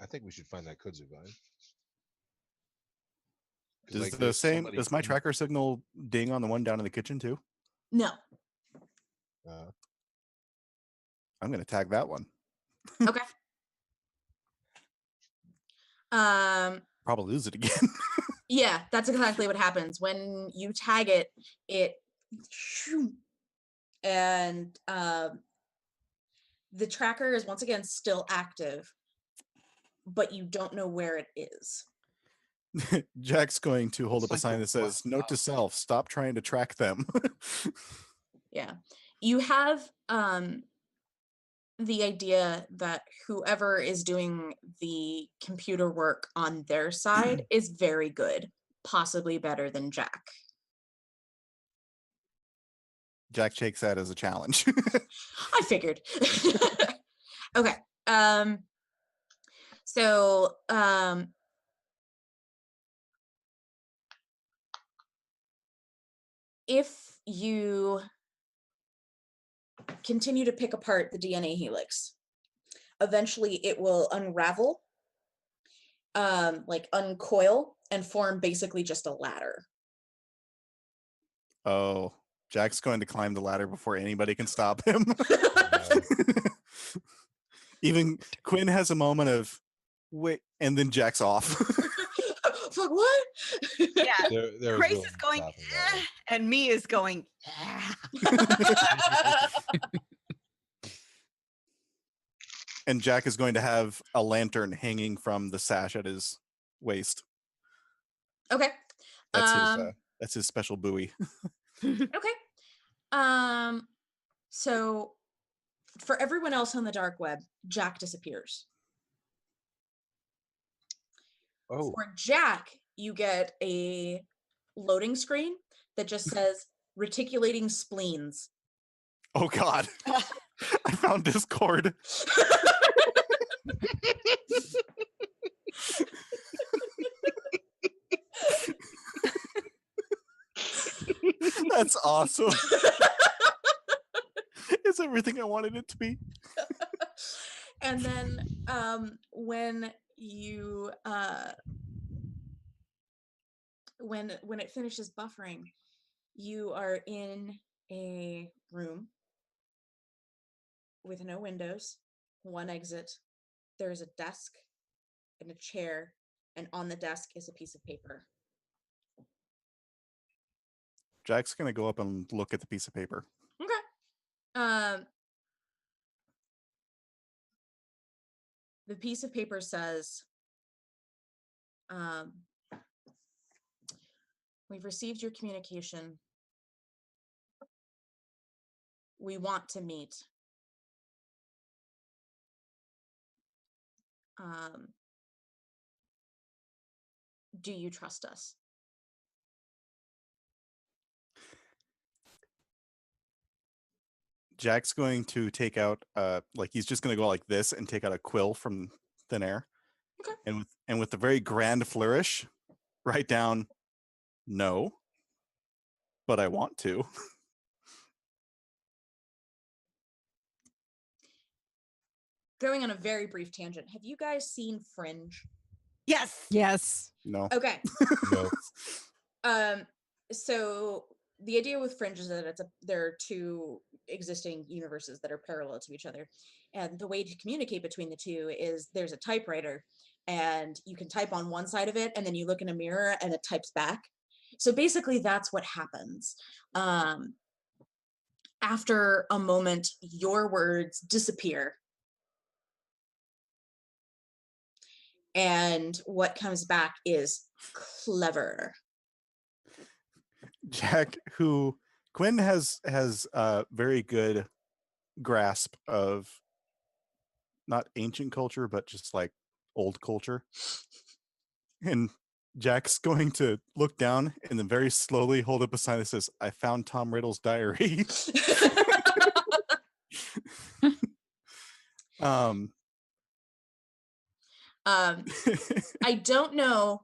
I think we should find that kudzu vine. 'Cause, Does like, the there's same somebody does my in- tracker signal ding on the one down in the kitchen too? No. I'm gonna tag that one. Okay. Probably lose it again. Yeah, that's exactly what happens when you tag it. And the tracker is once again still active, but you don't know where it is. Jack's going to hold It's up a like sign the that says, West note to Coast. self, stop trying to track them. Yeah. You have the idea that whoever is doing the computer work on their side is very good, possibly better than Jack. Jack takes that as a challenge. I figured. Okay. So if you continue to pick apart the DNA helix, eventually it will unravel, like uncoil, and form basically just a ladder. Oh, Jack's going to climb the ladder before anybody can stop him. Even Quinn has a moment of wait, and then Jack's off. Fuck, what? Yeah. There was Grace really is going, stopping that one. and me is going, And Jack is going to have a lantern hanging from the sash at his waist. Okay. That's his special buoy. Okay. So for everyone else on the dark web, Jack disappears. Oh, For Jack, you get a loading screen that just says reticulating spleens. Oh God. I found Discord. That's awesome. It's everything I wanted it to be. And then when you when it finishes buffering, you are in a room with no windows, one exit, there's a desk and a chair, and on the desk is a piece of paper. Jack's gonna go up and look at the piece of paper. Okay. The piece of paper says, we've received your communication. We want to meet. Do you trust us? Jack's going to take out like he's just gonna go like this and take out a quill from thin air. Okay. And with a very grand flourish, write down no, but I want to. Going on a very brief tangent, have you guys seen Fringe? Yes. Yes. No. Okay. No. So the idea with Fringe is that there are two existing universes that are parallel to each other, and the way to communicate between the two is there's a typewriter, and you can type on one side of it, and then you look in a mirror, and it types back. So basically, that's what happens. After a moment, your words disappear, and what comes back is clever. Jack, who Quinn has a very good grasp of not ancient culture, but just like old culture. And Jack's going to look down and then very slowly hold up a sign that says, "I found Tom Riddle's diary." I don't know.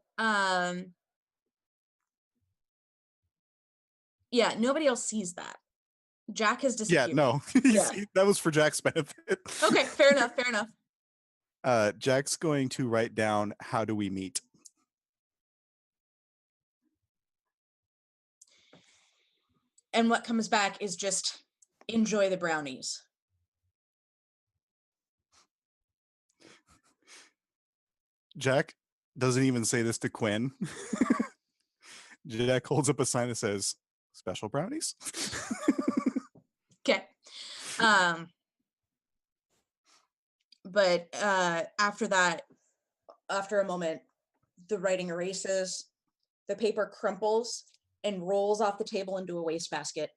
Yeah, nobody else sees that. Jack has disappeared. Yeah, no. That was for Jack's benefit. Okay, fair enough, fair enough. Jack's going to write down, "How do we meet?" And what comes back is just, enjoy the brownies. Jack doesn't even say this to Quinn. Jack holds up a sign that says, "Special brownies." Okay. But after that, after a moment, the writing erases, the paper crumples and rolls off the table into a wastebasket.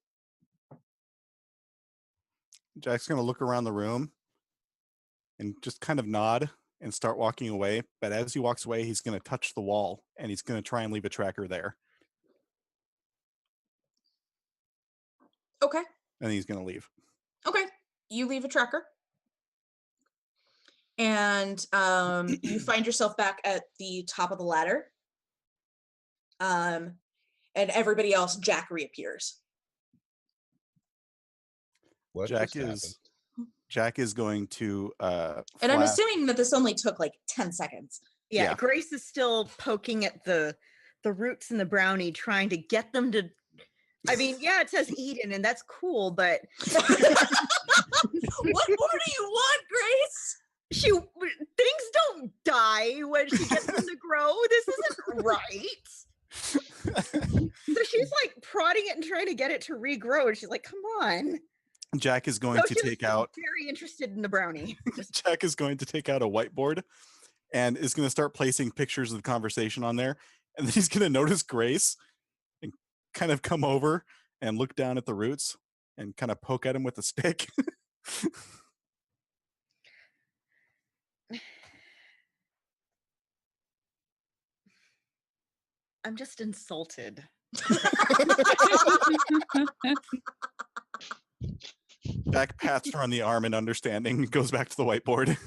Jack's going to look around the room and just kind of nod and start walking away. But as he walks away, he's going to touch the wall and he's going to try and leave a tracker there. Okay. And he's going to leave. Okay. You leave a tracker. And you find yourself back at the top of the ladder. And everybody else, Jack reappears. What Jack just is going to and I'm assuming that this only took like 10 seconds. Yeah, Grace is still poking at the roots in the brownie, trying to get them to. I mean, yeah, it says Eden, and that's cool, but what more do you want, Grace? Things don't die when she gets them to grow. This isn't right. So she's like prodding it and trying to get it to regrow, and she's like, "Come on." Jack is going to take out. Very interested in the brownie. Jack is going to take out a whiteboard and is going to start placing pictures of the conversation on there. And then he's going to notice Grace and kind of come over and look down at the roots and kind of poke at him with a stick. I'm just insulted. Jack pats her on the arm in understanding, goes back to the whiteboard.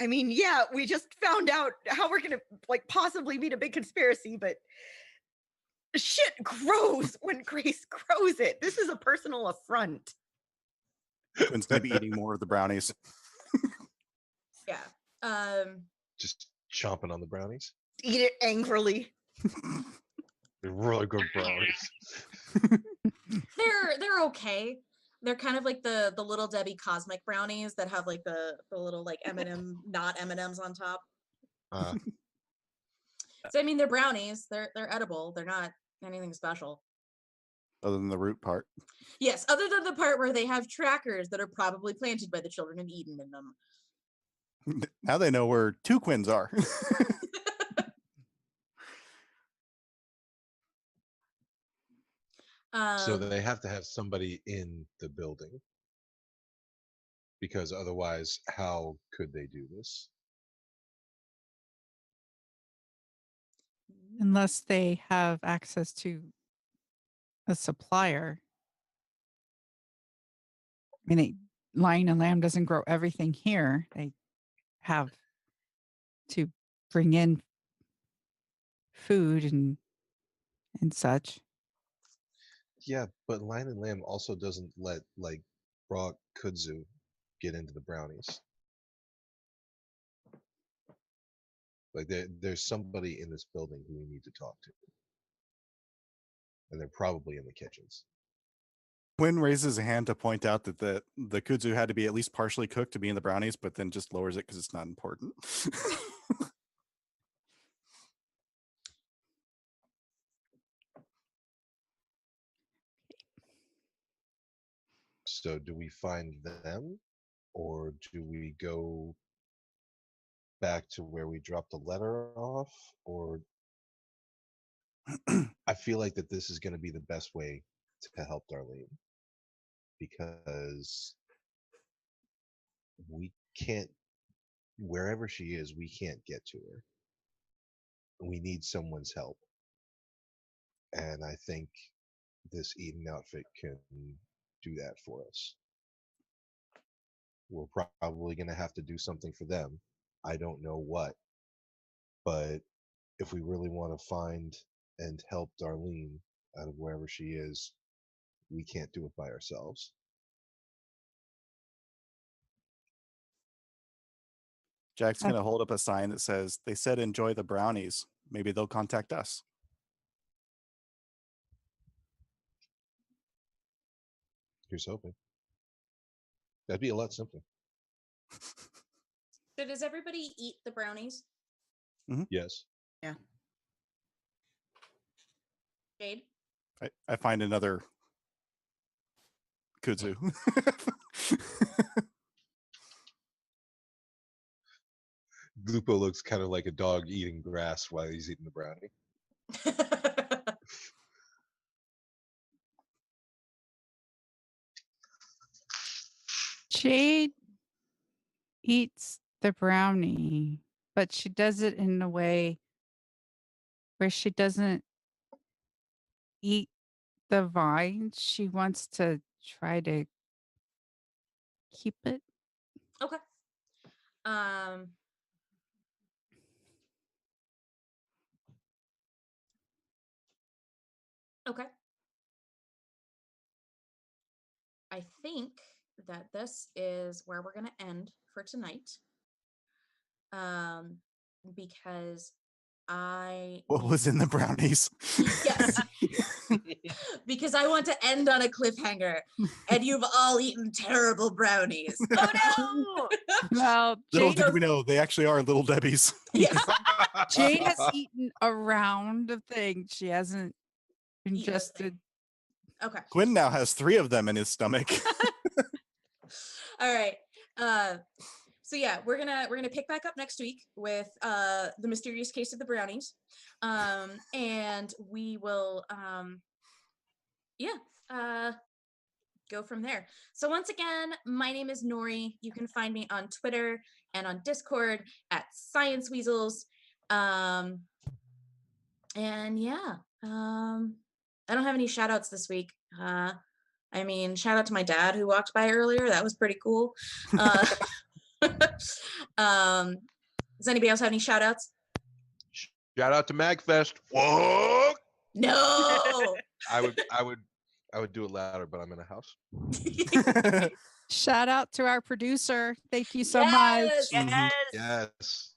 I mean, yeah, we just found out how we're gonna like possibly meet a big conspiracy, but shit grows when Grace grows it. This is a personal affront. Quinn's gonna be eating more of the brownies. Yeah. Just chomping on the brownies. Eat it angrily. They're really good brownies. They're okay. They're kind of like the little Debbie cosmic brownies that have like the little like M&M, not M&Ms on top. Uh, So I mean, they're brownies. They're edible. They're not anything special. Other than the root part. Yes, other than the part where they have trackers that are probably planted by the children and eaten in them. Now they know where 2 Quins are. so they have to have somebody in the building, because otherwise, how could they do this? Unless they have access to a supplier. I mean, Lion and Lamb doesn't grow everything here. They have to bring in food and such. Yeah, but Lion and Lamb also doesn't let like raw kudzu get into the brownies. Like there's somebody in this building who we need to talk to, and they're probably in the kitchens. Quinn raises a hand to point out that the kudzu had to be at least partially cooked to be in the brownies, but then just lowers it because it's not important. So do we find them, or do we go back to where we dropped the letter off? Or I feel like that this is going to be the best way to help Darlene, because we can't, wherever she is, we can't get to her. We need someone's help. And I think this Eden outfit can do that for us. We're probably going to have to do something for them. I don't know what. But if we really want to find and help Darlene out of wherever she is, we can't do it by ourselves. Jack's going to hold up a sign that says, "They said enjoy the brownies. Maybe they'll contact us." Here's hoping. That'd be a lot simpler. So does everybody eat the brownies? Yes. Yeah. Jade? I find another kudzu. Lupo looks kind of like a dog eating grass while he's eating the brownie. Jade eats the brownie, but she does it in a way where she doesn't eat the vines. She wants to try to keep it. Okay. Okay. I think that this is where we're going to end for tonight. Because What was in the brownies? Yes. Because I want to end on a cliffhanger, and you've all eaten terrible brownies. Oh no! Well, Little Jade, did we know, they actually are little Debbie's. Yes. Jade has eaten a round of things. She hasn't ingested. Okay. Quinn now has 3 of them in his stomach. All right. So yeah, we're gonna pick back up next week with the mysterious case of the brownies, and we will go from there. So once again, my name is Nori. You can find me on Twitter and on Discord at Science Weasels. And yeah, I don't have any shout outs this week. I mean, shout out to my dad who walked by earlier. That was pretty cool. Does anybody else have any shout outs? Shout out to MagFest. Whoa! No. I would do it louder, but I'm in a house. Shout out to our producer. Thank you so Yes! much. Yes. Yes.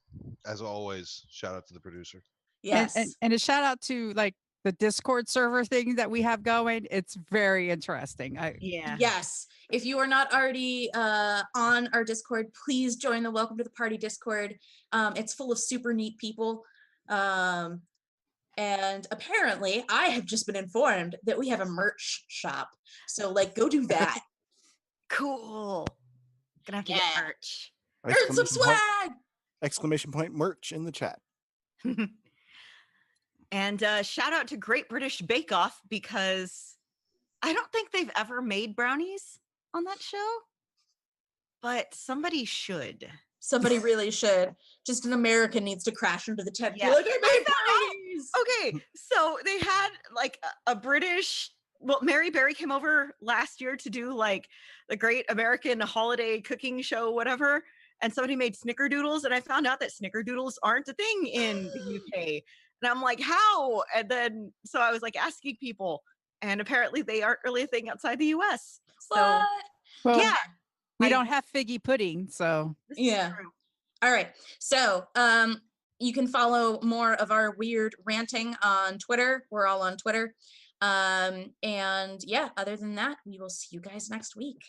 As always, shout out to the producer. Yes. And a shout out to like the Discord server thing that we have going. It's very interesting. Yeah. Yes. If you are not already on our Discord, please join the Welcome to the Party Discord. It's full of super neat people. And apparently, I have just been informed that we have a merch shop. So, like, go do that. Cool. Gonna have to get merch. Earn some swag! Exclamation point merch in the chat. And shout out to Great British Bake Off, because I don't think they've ever made brownies on that show, but somebody should. Somebody really should. Just an American needs to crash into the tent and Yeah. be like, I made brownies! Okay, so they had like a British, well, Mary Berry came over last year to do like the Great American Holiday Cooking Show, whatever, and somebody made snickerdoodles, and I found out that snickerdoodles aren't a thing in the UK. And I'm like, how? And then, so I was like asking people, and apparently they aren't really a thing outside the US. So, What? Well, yeah. we don't have figgy pudding, so. This is Yeah. true. All right. So you can follow more of our weird ranting on Twitter. We're all on Twitter. And yeah, other than that, we will see you guys next week.